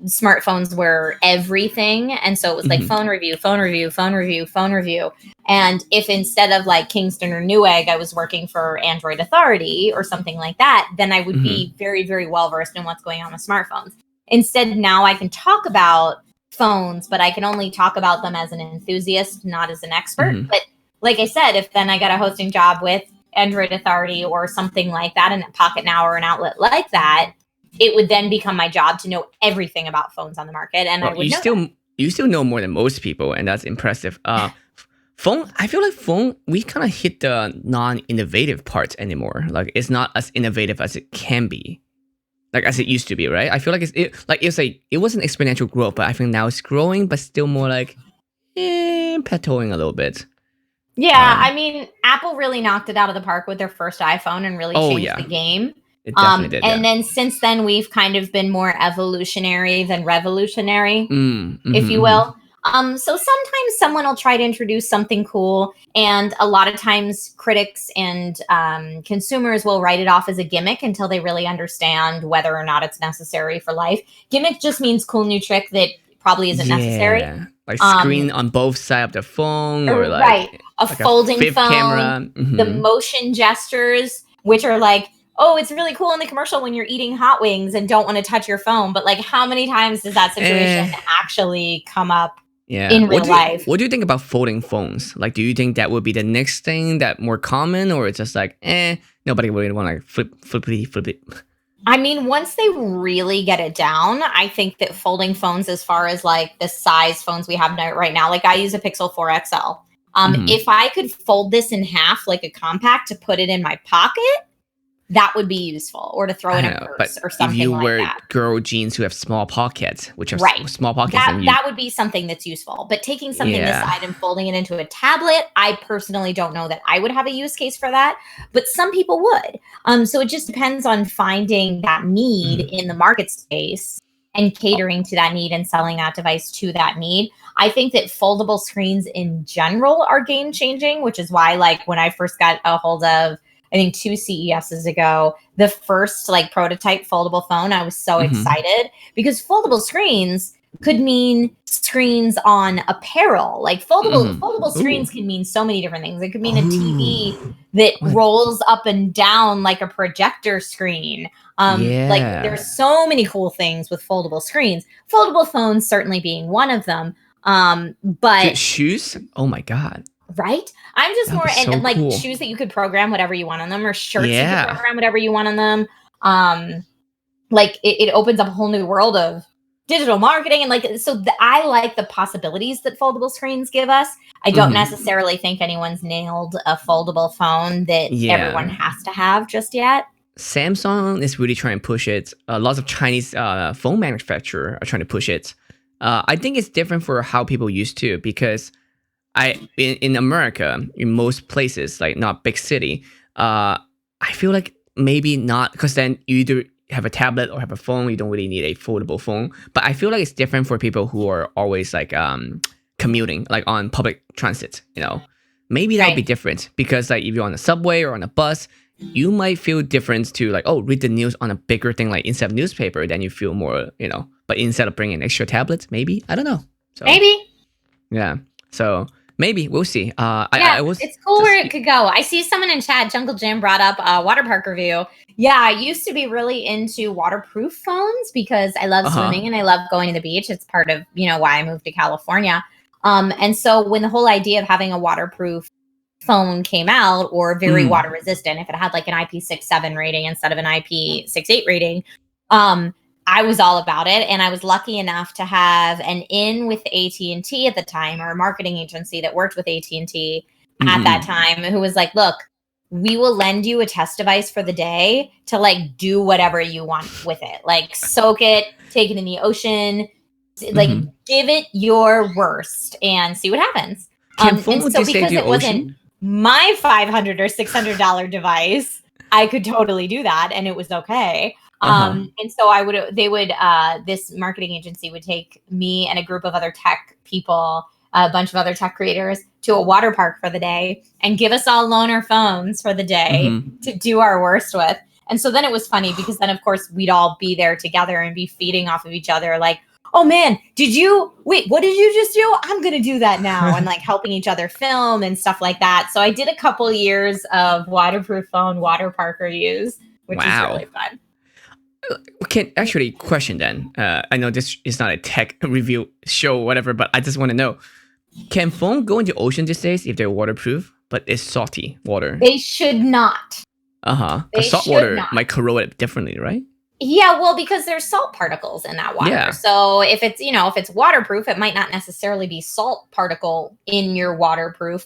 smartphones were everything. And so it was like phone review, phone review, phone review, phone review. And if instead of like Kingston or Newegg, I was working for Android Authority or something like that, then I would be very, very well versed in what's going on with smartphones. Instead, now I can talk about phones, but I can only talk about them as an enthusiast, not as an expert. But like I said, if then I got a hosting job with Android Authority or something like that, and Pocket Now or an outlet like that, it would then become my job to know everything about phones on the market. And I would you still know more than most people, and that's impressive. Phone, I feel like phone, we kind of hit the non-innovative parts anymore. Like it's not as innovative as it can be. Like as it used to be, right? I feel like it was an exponential growth, but I think now it's growing, but still more like plateauing a little bit. Yeah, I mean, Apple really knocked it out of the park with their first iPhone and really changed the game. It definitely did. And then since then, we've kind of been more evolutionary than revolutionary, if you will. So sometimes someone will try to introduce something cool, and a lot of times critics and consumers will write it off as a gimmick until they really understand whether or not it's necessary for life. Gimmick just means cool new trick that probably isn't necessary. Like screen on both sides of the phone, or like a folding phone, camera. The motion gestures, which are like, oh, it's really cool in the commercial when you're eating hot wings and don't want to touch your phone. But like, how many times does that situation actually come up in real life? What do you think about folding phones? Like, do you think that would be the next thing that more common, or it's just like, nobody really want to like flip it? I mean, once they really get it down, I think that folding phones, as far as like the size phones we have right now, like I use a Pixel 4 XL. If I could fold this in half like a compact to put it in my pocket, that would be useful, or to throw in a purse or something like that. If you wear girl jeans who have small pockets, small pockets, that would be something that's useful. But taking something this side and folding it into a tablet, I personally don't know that I would have a use case for that, but some people would. So it just depends on finding that need in the market space and catering to that need and selling that device to that need. I think that foldable screens in general are game changing, which is why, like, when I first got a hold of, I think 2 CESs ago, the first like prototype foldable phone, I was so excited because foldable screens could mean screens on apparel. Like foldable screens can mean so many different things. It could mean a TV that rolls up and down like a projector screen. Like there's so many cool things with foldable screens. Foldable phones certainly being one of them. But shoes? Oh my God. Right? I'm just more and like cool. Shoes that you could program whatever you want on them, or shirts you could program whatever you want on them. Like it opens up a whole new world of digital marketing, and like I like the possibilities that foldable screens give us. I don't necessarily think anyone's nailed a foldable phone that everyone has to have just yet. Samsung is really trying to push it. Lots of Chinese phone manufacturers are trying to push it. I think it's different for how people used to, because in America, in most places, like not big city, I feel like maybe not, because then you either have a tablet or have a phone, you don't really need a foldable phone. But I feel like it's different for people who are always like commuting, like on public transit, maybe that would be different, because like if you're on a subway or on a bus, you might feel different to like, read the news on a bigger thing, like instead of newspaper, then you feel more, but instead of bringing extra tablets, maybe, I don't know. So, maybe. Yeah. So maybe we'll see. It's cool where it could go. I see someone in chat, Jungle Jim, brought up a water park review. Yeah, I used to be really into waterproof phones because I love swimming and I love going to the beach. It's part of, why I moved to California. And so when the whole idea of having a waterproof phone came out, or very water resistant, if it had like an IP67 rating instead of an IP68 rating, I was all about it. And I was lucky enough to have an in with AT&T at the time, or a marketing agency that worked with AT&T at that time, who was like, look, we will lend you a test device for the day to like do whatever you want with it. Like soak it, take it in the ocean, like give it your worst and see what happens. And so because it wasn't my $500 or $600 device, I could totally do that. And it was okay. And so this marketing agency would take me and a group of other tech people, a bunch of other tech creators, to a water park for the day and give us all loaner phones for the day to do our worst with. And so then it was funny because then, of course, we'd all be there together and be feeding off of each other like, oh man, what did you just do? I'm going to do that now. And like helping each other film and stuff like that. So I did a couple years of waterproof phone water park reviews, which is really fun. Question then. I know this is not a tech review show or whatever, but I just want to know, can phone go into the ocean these days if they're waterproof, but it's salty water? They should not. Because salt water might corrode it differently, right? Yeah, well, because there's salt particles in that water. Yeah. So if it's waterproof, it might not necessarily be salt particle in your waterproof.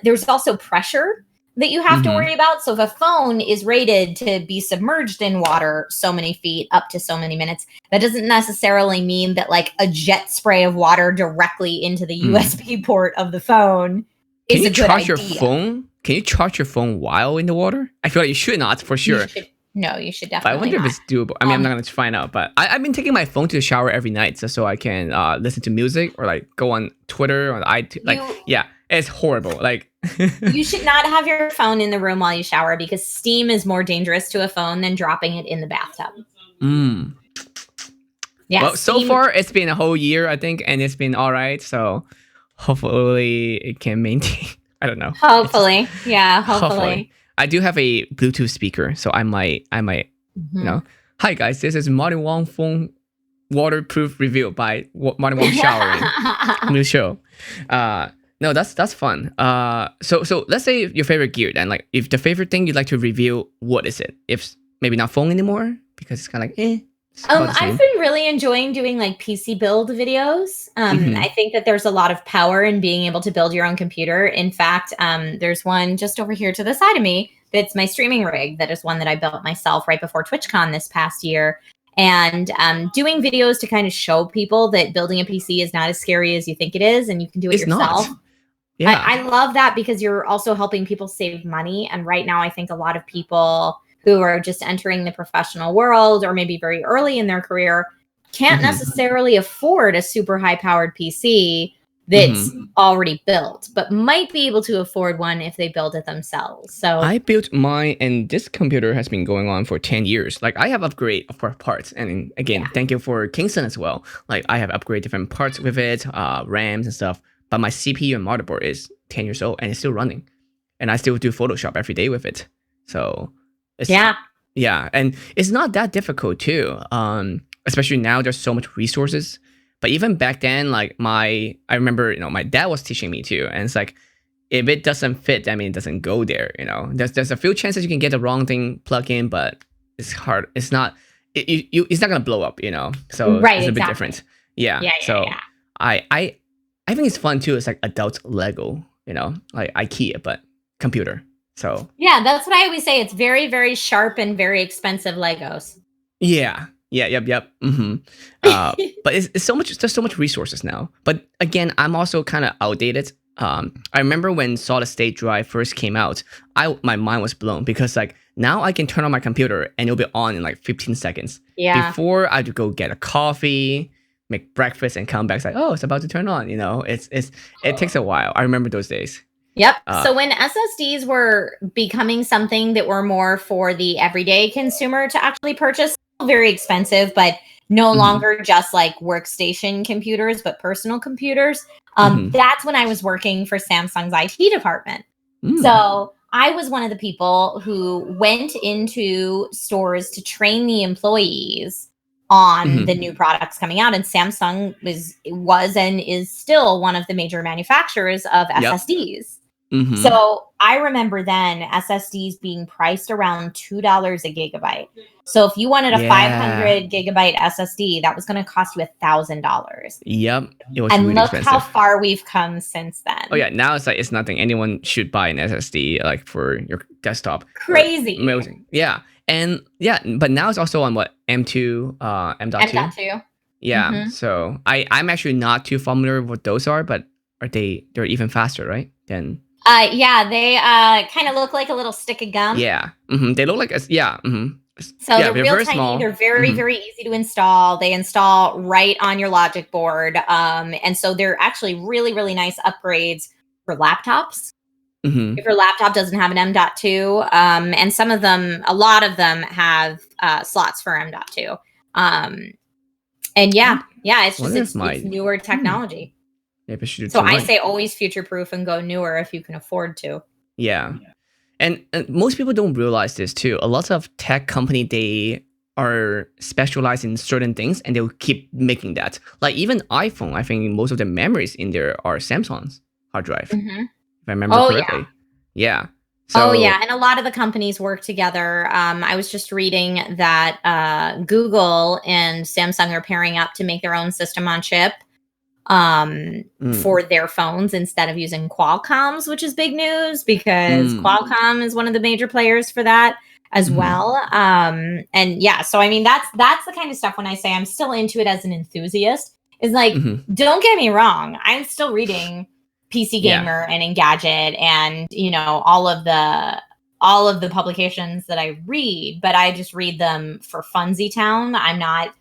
There's also pressure that you have to worry about. So if a phone is rated to be submerged in water so many feet up to so many minutes, that doesn't necessarily mean that like a jet spray of water directly into the USB port of the phone is a good idea. Can you charge your phone? Can you charge your phone while in the water? I feel like you should not, for sure. You should definitely not. But I wonder if it's doable. I mean, I'm not going to find out, but I've been taking my phone to the shower every night so I can listen to music or like go on Twitter or iTunes. It's horrible. Like you should not have your phone in the room while you shower because steam is more dangerous to a phone than dropping it in the bathtub. Yeah. Well, so far it's been a whole year, I think, and it's been all right. So hopefully it can maintain. I don't know. Hopefully. Hopefully. I do have a Bluetooth speaker, so I might, Hi guys, this is Marty Wong phone waterproof review by Marty Wong showering. New show. No, that's fun. So let's say your favorite gear then. Like, if the favorite thing you'd like to review, what is it? If maybe not phone anymore because it's kind of like I've been really enjoying doing like PC build videos. I think that there's a lot of power in being able to build your own computer. In fact, there's one just over here to the side of me that's my streaming rig. That is one that I built myself right before TwitchCon this past year. And doing videos to kind of show people that building a PC is not as scary as you think it is, and you can do it It's yourself. not. Yeah. I love that because you're also helping people save money. And right now, I think a lot of people who are just entering the professional world or maybe very early in their career can't necessarily afford a super high-powered PC that's already built, but might be able to afford one if they build it themselves. So I built mine, and this computer has been going on for 10 years. Like, I have upgrade for parts. And again, thank you for Kingston as well. Like, I have upgraded different parts with it, RAMs and stuff. But my CPU and motherboard is 10 years old and it's still running. And I still do Photoshop every day with it. So, yeah. And it's not that difficult too. Especially now, there's so much resources. But even back then, like I remember, my dad was teaching me too. And it's like, if it doesn't fit, I mean, it doesn't go there, There's a few chances you can get the wrong thing plug in, but it's hard. It's not, it's not going to blow up, So it's a bit different. Yeah. I think it's fun too. It's like adult Lego, like IKEA, but computer. So yeah, that's what I always say. It's very, very sharp and very expensive Legos. Yeah. Yep. But it's so much. There's so much resources now. But again, I'm also kind of outdated. I remember when solid state drive first came out, my mind was blown because like now I can turn on my computer and it'll be on in like 15 seconds. Yeah. Before I had to go get a coffee, make breakfast, and come back. It's like, oh, it's about to turn on. It takes a while. I remember those days. Yep. So when SSDs were becoming something that were more for the everyday consumer to actually purchase, very expensive, but no longer just like workstation computers, but personal computers. That's when I was working for Samsung's IT department. So I was one of the people who went into stores to train the employees on the new products coming out. And Samsung was and is still one of the major manufacturers of SSDs. So I remember then SSDs being priced around $2 a gigabyte. So if you wanted a 500 gigabyte SSD, that was going to cost you $1,000. Yep. It was and really look expensive. how far we've come since then. Oh yeah, now it's like it's nothing. Anyone should buy an SSD like for your desktop. Crazy. Amazing. Yeah. And yeah, but now it's also on what? M2, M.2? M.2. Yeah. So I'm actually not too familiar with what those are, but they're even faster, right? Yeah, they kind of look like a little stick of gum. Yeah. They look like So they're real tiny. Small. They're very, very easy to install. They install right on your logic board. And so they're actually really, really nice upgrades for laptops. If your laptop doesn't have an M.2, and a lot of them have slots for M.2. And it's newer technology. So I say always future-proof and go newer if you can afford to. Yeah. And most people don't realize this too. A lot of tech company, they are specialized in certain things and they'll keep making that. Like even iPhone, I think most of the memories in there are Samsung's hard drive. If I remember correctly. Yeah. So, and a lot of the companies work together. I was just reading that Google and Samsung are pairing up to make their own system on chip. For their phones instead of using Qualcomm's, which is big news because Qualcomm is one of the major players for that as well. So I mean that's the kind of stuff when I say I'm still into it as an enthusiast is like don't get me wrong, I'm still reading PC Gamer and Engadget and all of the publications that I read, but I just read them for Funsy Town. I'm not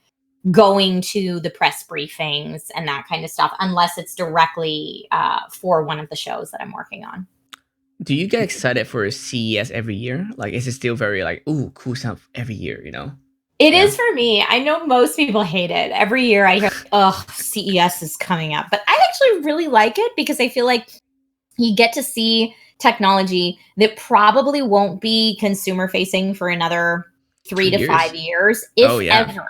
going to the press briefings and that kind of stuff unless it's directly for one of the shows that I'm working on. Do you get excited for CES every year? Like, is it still very like, ooh, cool stuff every year, It is for me. I know most people hate it. Every year I hear, CES is coming up. But I actually really like it because I feel like you get to see technology that probably won't be consumer facing for another 3 to 5 years, if ever.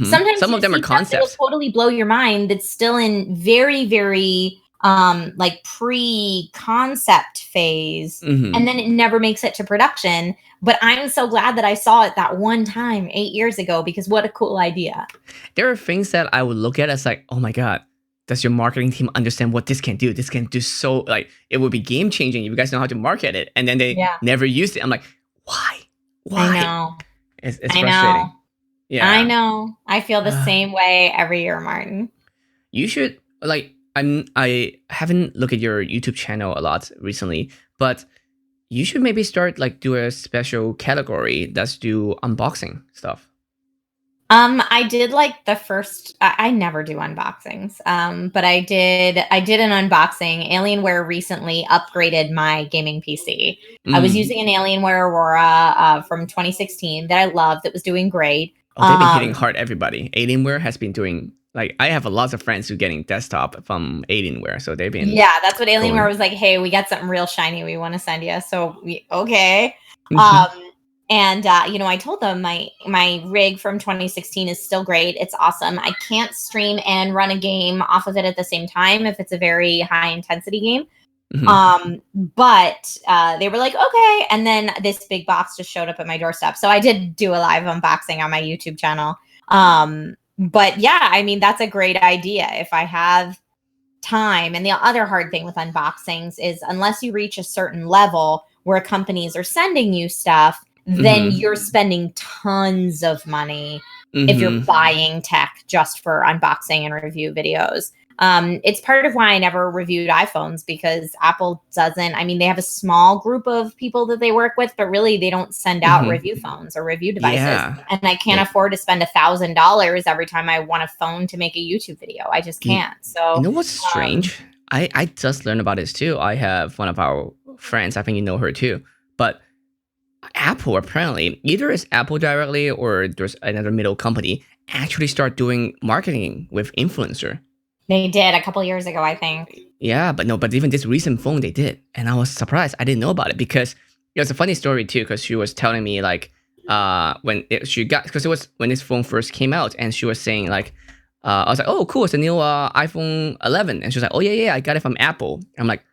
Sometimes some of them are concepts. Will totally blow your mind. That's still in very, very like pre-concept phase, and then it never makes it to production. But I'm so glad that I saw it that one time 8 years ago because what a cool idea. There are things that I would look at as like, oh my god, does your marketing team understand what this can do? This can do so, like, it would be game changing if you guys know how to market it. And then they never used it. I'm like, why? I know. It's frustrating. Yeah. I know. I feel the same way every year, Martin. You should, like, I haven't looked at your YouTube channel a lot recently, but you should maybe start, like, do a special category that's do unboxing stuff. I did like the first. I never do unboxings. But I did an unboxing. Alienware recently upgraded my gaming PC. I was using an Alienware Aurora from 2016 that I loved. That was doing great. Oh, they've been hitting hard everybody. Alienware has been doing, like, I have lots of friends who are getting desktop from Alienware, so they've been. Yeah, that's what Alienware was like. Hey, we got something real shiny. We want to send you. So okay. And I told them my rig from 2016 is still great. It's awesome. I can't stream and run a game off of it at the same time if it's a very high intensity game. But they were like, okay. And then this big box just showed up at my doorstep. So I did do a live unboxing on my YouTube channel. But yeah, I mean, that's a great idea if I have time. And the other hard thing with unboxings is unless you reach a certain level where companies are sending you stuff, then you're spending tons of money if you're buying tech just for unboxing and review videos. It's part of why I never reviewed iPhones, because Apple doesn't, I mean, they have a small group of people that they work with, but really they don't send out review phones or review devices. Yeah. And I can't afford to spend $1,000 every time I want a phone to make a YouTube video. I just can't. So, you know what's strange? I just learned about this too. I have one of our friends, I think you know her too, but Apple apparently, either it's Apple directly or there's another middle company, actually start doing marketing with influencer. They did a couple years ago, I think. Yeah, but even this recent phone they did. And I was surprised. I didn't know about it because it was a funny story too, because she was telling me like because it was when this phone first came out, and she was saying like, I was like, oh, cool, it's a new iPhone 11. And she was like, oh, yeah, I got it from Apple. I'm like,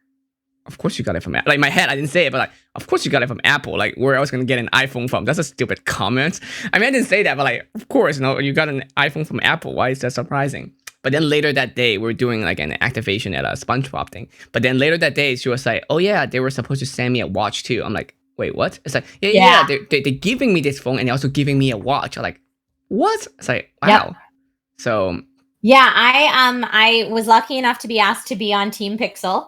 of course you got it from Apple. Like, in my head, I didn't say it, but like, of course you got it from Apple. Like, where else going to get an iPhone from? That's a stupid comment. I mean, I didn't say that, but like, of course, you got an iPhone from Apple. Why is that surprising? But then later that day, we were doing like an activation at a SpongeBob thing. But then later that day, she was like, oh yeah, they were supposed to send me a watch too. I'm like, wait, what? It's like, yeah. They're giving me this phone and they're also giving me a watch. I'm like, what? It's like, wow. Yep. So. Yeah, I was lucky enough to be asked to be on Team Pixel.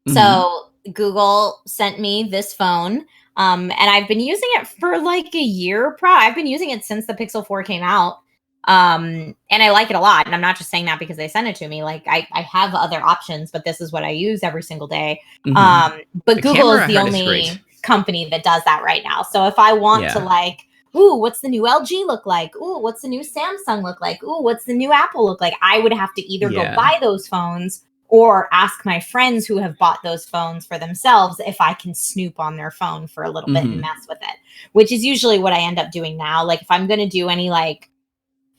So Google sent me this phone. And I've been using it for like a year. I've been using it since the Pixel 4 came out. And I like it a lot. And I'm not just saying that because they sent it to me. Like I have other options, but this is what I use every single day. But Google is the only company that does that right now. So if I want to like, ooh, what's the new LG look like? Ooh, what's the new Samsung look like? Ooh, what's the new Apple look like? I would have to either go buy those phones or ask my friends who have bought those phones for themselves if I can snoop on their phone for a little bit and mess with it, which is usually what I end up doing now. Like if I'm going to do any like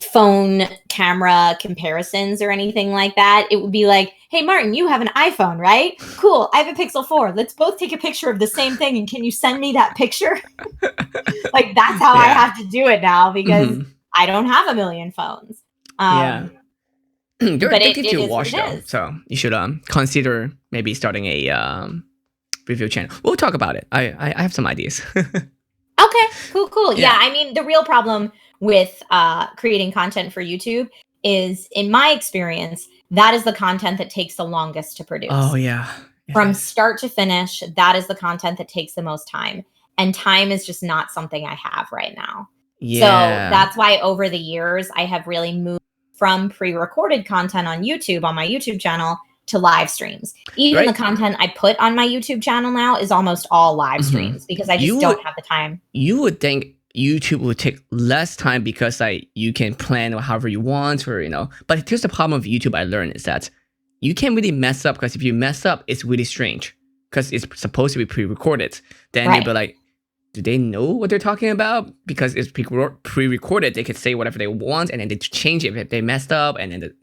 phone camera comparisons or anything like that, it would be like, hey, Martin, you have an iPhone, right? Cool. I have a Pixel 4. Let's both take a picture of the same thing. And can you send me that picture? Like that's how I have to do it now because I don't have a million phones. They're addictive to watch though. So you should consider maybe starting a review channel. We'll talk about it. I have some ideas. Okay, cool. Yeah, I mean, the real problem with creating content for YouTube is, in my experience, that is the content that takes the longest to produce. Oh, yeah. From start to finish, that is the content that takes the most time. And time is just not something I have right now. Yeah. So that's why over the years, I have really moved from pre-recorded content on YouTube, on my YouTube channel, to live streams. Even the content I put on my YouTube channel now is almost all live streams because I just don't have the time. You would think YouTube would take less time because like you can plan however you want, or but here's the problem with YouTube. I learned is that you can't really mess up, because if you mess up, it's really strange because it's supposed to be pre-recorded. Then you'll be like, do they know what they're talking about? Because it's pre-recorded, they could say whatever they want and then they change it if they messed up. And then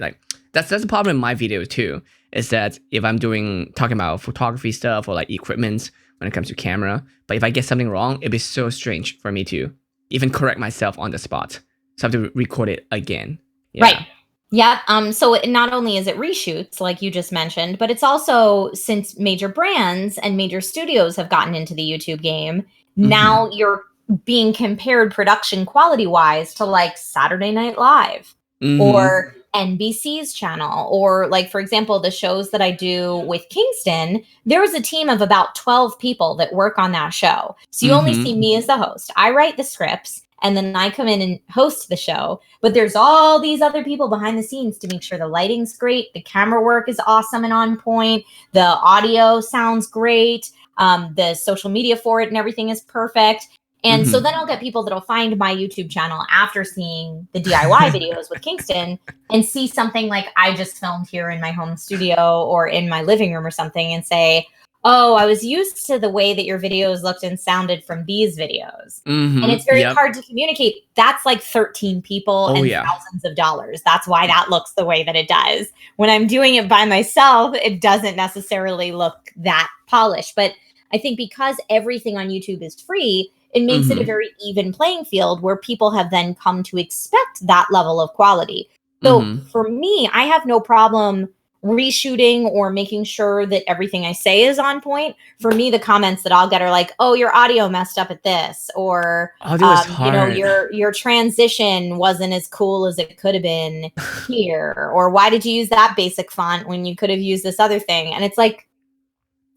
that's the problem in my videos too, is that if I'm talking about photography stuff or like equipment when it comes to camera, but if I get something wrong, it'd be so strange for me to even correct myself on the spot. So I have to record it again. Yeah. Right. Yeah. So not only is it reshoots, like you just mentioned, but it's also, since major brands and major studios have gotten into the YouTube game, Mm-hmm. now you're being compared production quality wise to like Saturday Night Live Mm-hmm. or NBC's channel, or like, for example, the shows that I do with Kingston, there was a team of about 12 people that work on that show. So you only see Mm-hmm. me as the host. I write the scripts and then I come in and host the show. But there's all these other people behind the scenes to make sure the lighting's great, the camera work is awesome and on point, the audio sounds great, the social media for it and everything is perfect. And so then I'll get people that'll find my YouTube channel after seeing the DIY videos with Kingston and see something like I just filmed here in my home studio or in my living room or something and say, oh, I was used to the way that your videos looked and sounded from these videos. And it's Mm-hmm. very Yep. hard to communicate. That's like 13 people Oh and yeah. thousands of dollars. That's why that looks the way that it does. When I'm doing it by myself, it doesn't necessarily look that polished. But I think because everything on YouTube is free, it makes it a Mm-hmm. very even playing field where people have then come to expect that level of quality. So Mm-hmm. for me, I have no problem reshooting or making sure that everything I say is on point. For me, the comments that I'll get are like, "Oh, your audio messed up at this," or Audio is hard. your transition wasn't as cool as it could have been here, or why did you use that basic font when you could have used this other thing? And it's like,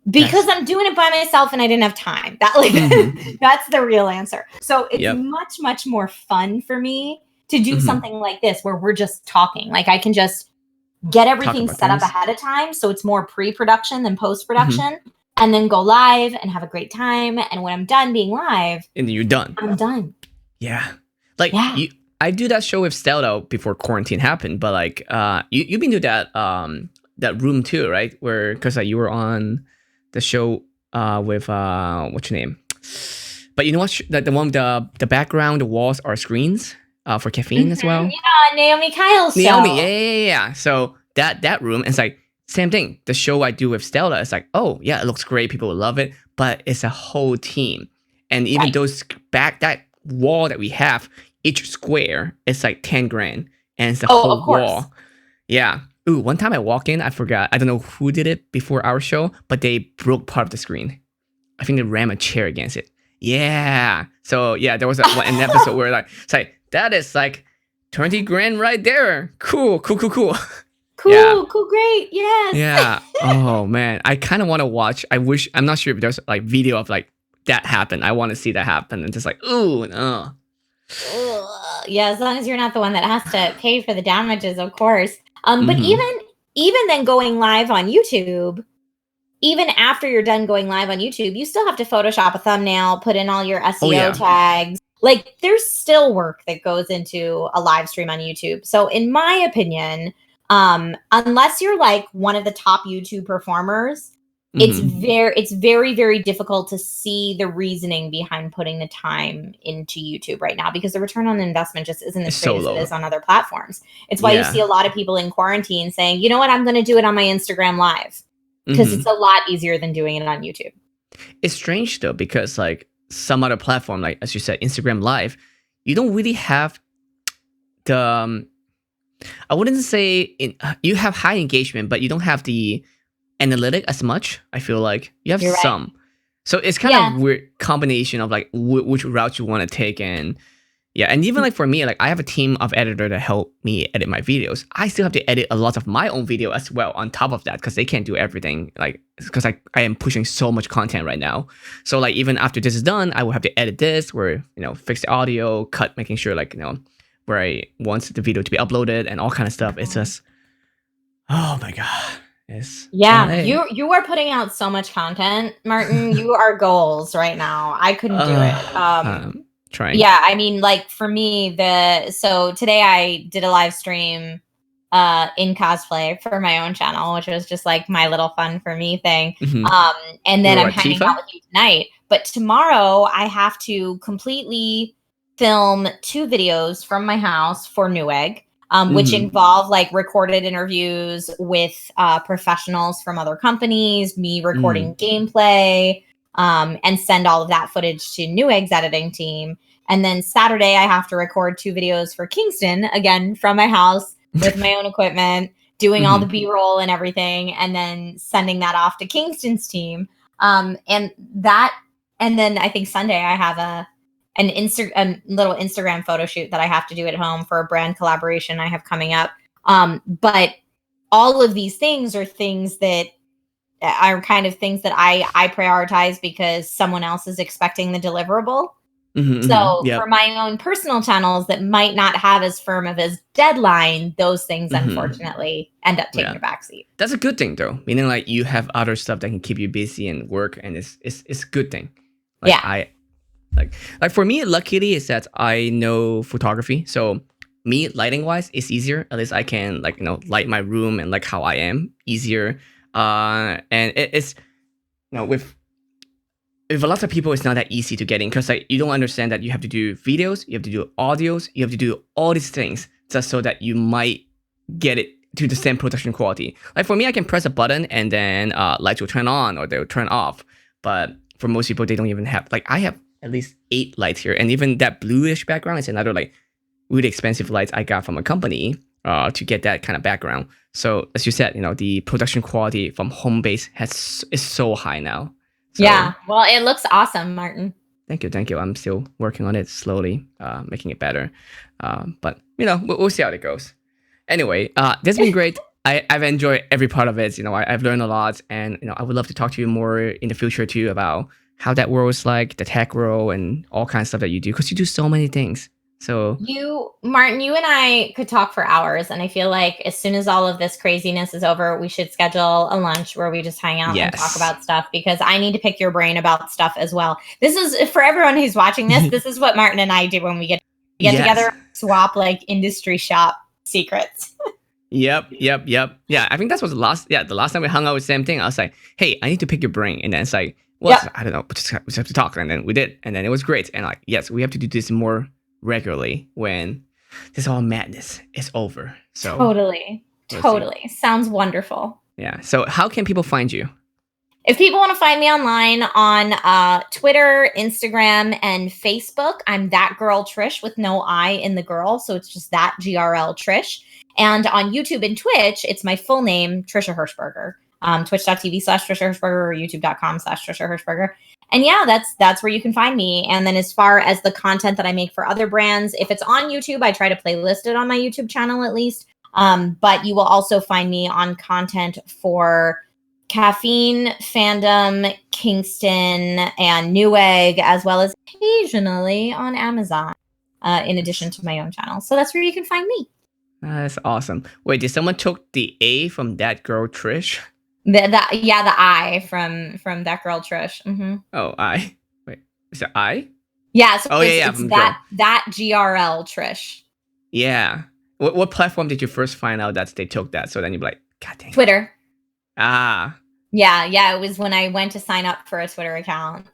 because That's I'm doing it by myself and I didn't have time. That like mm-hmm. that's the real answer. So it's Yep. much more fun for me to do Mm-hmm. something like this where we're just talking. Like I can just get Talk everything about set up things. ahead of time so it's more pre-production than Mm-hmm. post-production, and then go live and have a great time. And when I'm done being live, And then you're done. I'm done. Yeah. Like Yeah. you I do that show with Stella before quarantine happened, but like you've been to that that room too, right? Where cuz you were on the show with what's your name? But you know what the one with the background, the walls are screens for caffeine as well. Yeah, Naomi Kyle's Naomi, show. yeah. So that room, it's like same thing. The show I do with Stella, it's like, oh yeah, it looks great, people will love it, but it's a whole team, and even Right. those that wall that we have, each square, it's like 10 grand, and it's the Oh, of whole course. wall. Yeah. Ooh, one time I walk in, I forgot. I don't know who did it before our show, but they broke part of the screen. I think they ram a chair against it. Yeah. So yeah, there was an episode where like it's like that is like 20 grand right there. Cool. Yeah. Cool, great. Yes. Yeah. Oh man. I kind of want to watch. I wish I'm not sure if there's like video of like that happen. I want to see that happen. And just like, ooh, no. Ugh. Yeah, as long as you're not the one that has to pay for the damages, of course. But Mm-hmm. even then going live on YouTube, even after you're done going live on YouTube, you still have to Photoshop a thumbnail, put in all your Oh SEO yeah. tags. Like there's still work that goes into a live stream on YouTube. So in my opinion, unless you're like one of the top YouTube performers, Mm-hmm. it's very difficult to see the reasoning behind putting the time into YouTube right now, because the return on investment just isn't It's as great so as it low. is on other platforms. It's why you see Yeah. a lot of people in quarantine saying, you know what, I'm going to do it on my Instagram live, because it's Mm-hmm. a lot easier than doing it on YouTube. It's strange though, because like some other platform, like as you said, Instagram Live, you don't really have the I wouldn't say you have high engagement, but you don't have the analytic as much. I feel like you have You're right. some, so it's kind of Yeah. weird combination of like which route you want to take. And yeah, and even like for me, like I have a team of editor that help me edit my videos. I still have to edit a lot of my own video as well on top of that, because they can't do everything, like because I am pushing so much content right now. So like even after this is done, I will have to edit this, where fix the audio, cut, making sure like where I want the video to be uploaded and all kind of stuff. It's just, oh my god, it's Yeah, LA. you are putting out so much content, Martin. You are goals right now. I couldn't do it. Trying. Yeah, I mean, like for me, so today I did a live stream in cosplay for my own channel, which was just like my little fun for me thing. Mm-hmm. Um, and then You I'm were a hanging out Tifa. with you tonight. But tomorrow I have to completely film 2 videos from my house for Newegg, which Mm-hmm. involve like recorded interviews with professionals from other companies, me recording gameplay, and send all of that footage to Newegg's editing team. And then Saturday, I have to record 2 videos for Kingston, again, from my house, with my own equipment, doing all the B-roll and everything, and then sending that off to Kingston's team. And then I think Sunday I have a little Instagram photo shoot that I have to do at home for a brand collaboration I have coming up. But all of these things are things that are kind of things that I prioritize because someone else is expecting the deliverable. So for my own personal channels that might not have as firm of a deadline, those things unfortunately end up taking a backseat. That's a good thing though, meaning like you have other stuff that can keep you busy and work, and it's a good thing. Like, I like for me, luckily is that I know photography, so me lighting wise it's easier. At least I can like light my room and like how I am easier. And it's with a lot of people, it's not that easy to get in because like you don't understand that you have to do videos, you have to do audios, you have to do all these things just so that you might get it to the same production quality. Like for me, I can press a button and then lights will turn on or they'll turn off. But for most people, they don't even have, like I have at least 8 lights here, and even that bluish background is another like really expensive lights I got from a company to get that kind of background. So as you said, the production quality from home base is so high now. So, yeah, well, it looks awesome, Martin. Thank you. I'm still working on it slowly, making it better. But we'll see how it goes. Anyway, this has been great. I've enjoyed every part of it. I've learned a lot, and I would love to talk to you more in the future too about how that world is like, the tech world, and all kinds of stuff that you do, because you do so many things. So Martin, you and I could talk for hours, and I feel like as soon as all of this craziness is over, we should schedule a lunch where we just hang out and talk about stuff, because I need to pick your brain about stuff as well. This is for everyone who's watching this. This is what Martin and I do when we get together, swap like industry shop secrets. Yep. Yeah, I think that was the last time we hung out with same thing. I was like, hey, I need to pick your brain, and then it's like, well, I don't know, we just have to talk, and then we did, and then it was great, and like, yes, we have to do this more regularly when this all madness is over. So totally sounds wonderful. Yeah. So how can people find you? If people want to find me online on Twitter, Instagram, and Facebook, I'm that girl Trish with no I in the girl, so it's just that GRL Trish. And on YouTube and Twitch, it's my full name, Trisha Hershberger. Twitch.tv/Trisha Hershberger or YouTube.com/Trisha Hershberger. And yeah, that's where you can find me. And then as far as the content that I make for other brands, if it's on YouTube, I try to playlist it on my YouTube channel at least. But you will also find me on content for Caffeine, Fandom, Kingston, and Newegg, as well as occasionally on Amazon, in addition to my own channel. So that's where you can find me. That's awesome. Wait, did someone took the A from that girl Trish? The I from that girl Trish. Mm-hmm. Oh, I. Wait, is it I? Yeah. So it's that GRL Trish. Yeah. What platform did you first find out that they took that? So then you're like, God dang. Twitter. Ah. Yeah. It was when I went to sign up for a Twitter account.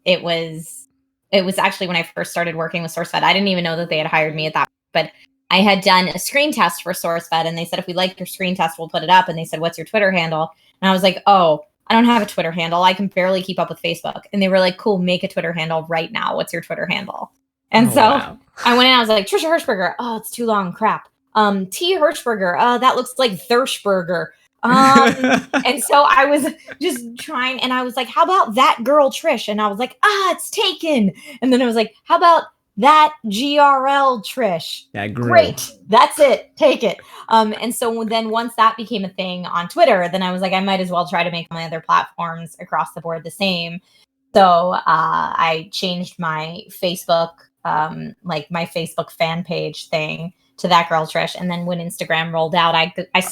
It was actually when I first started working with SourceFed. I didn't even know that they had hired me at that, but I had done a screen test for SourceFed, and they said, if we like your screen test, we'll put it up. And they said, what's your Twitter handle? And I was like, oh, I don't have a Twitter handle. I can barely keep up with Facebook. And they were like, cool, make a Twitter handle right now. What's your Twitter handle? And I went in, I was like, Trisha Hershberger. Oh, it's too long. Crap. T Hershberger. Oh, that looks like Thirshberger. And so I was just trying, and I was like, how about that girl Trish? And I was like, it's taken. And then I was like, how about that GRL Trish? Great. That's it. Take it. And so then once that became a thing on Twitter, then I was like, I might as well try to make my other platforms across the board the same. So I changed my Facebook, like my Facebook fan page thing to that girl Trish. And then when Instagram rolled out, I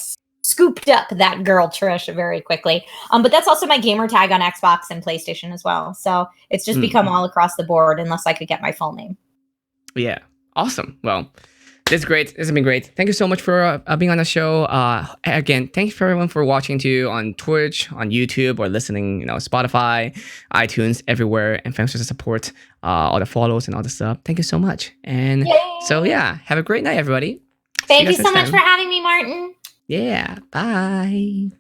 scooped up that girl Trish very quickly. But that's also my gamer tag on Xbox and PlayStation as well. So it's just become all across the board unless I could get my full name. Yeah. Awesome. Well, this is great. This has been great. Thank you so much for being on the show. Again, thanks for everyone for watching too on Twitch, on YouTube, or listening, Spotify, iTunes, everywhere. And thanks for the support, all the follows and all the stuff. Thank you so much. And so yeah, have a great night, everybody. Thank you so much for having me, Martin. Yeah. Bye.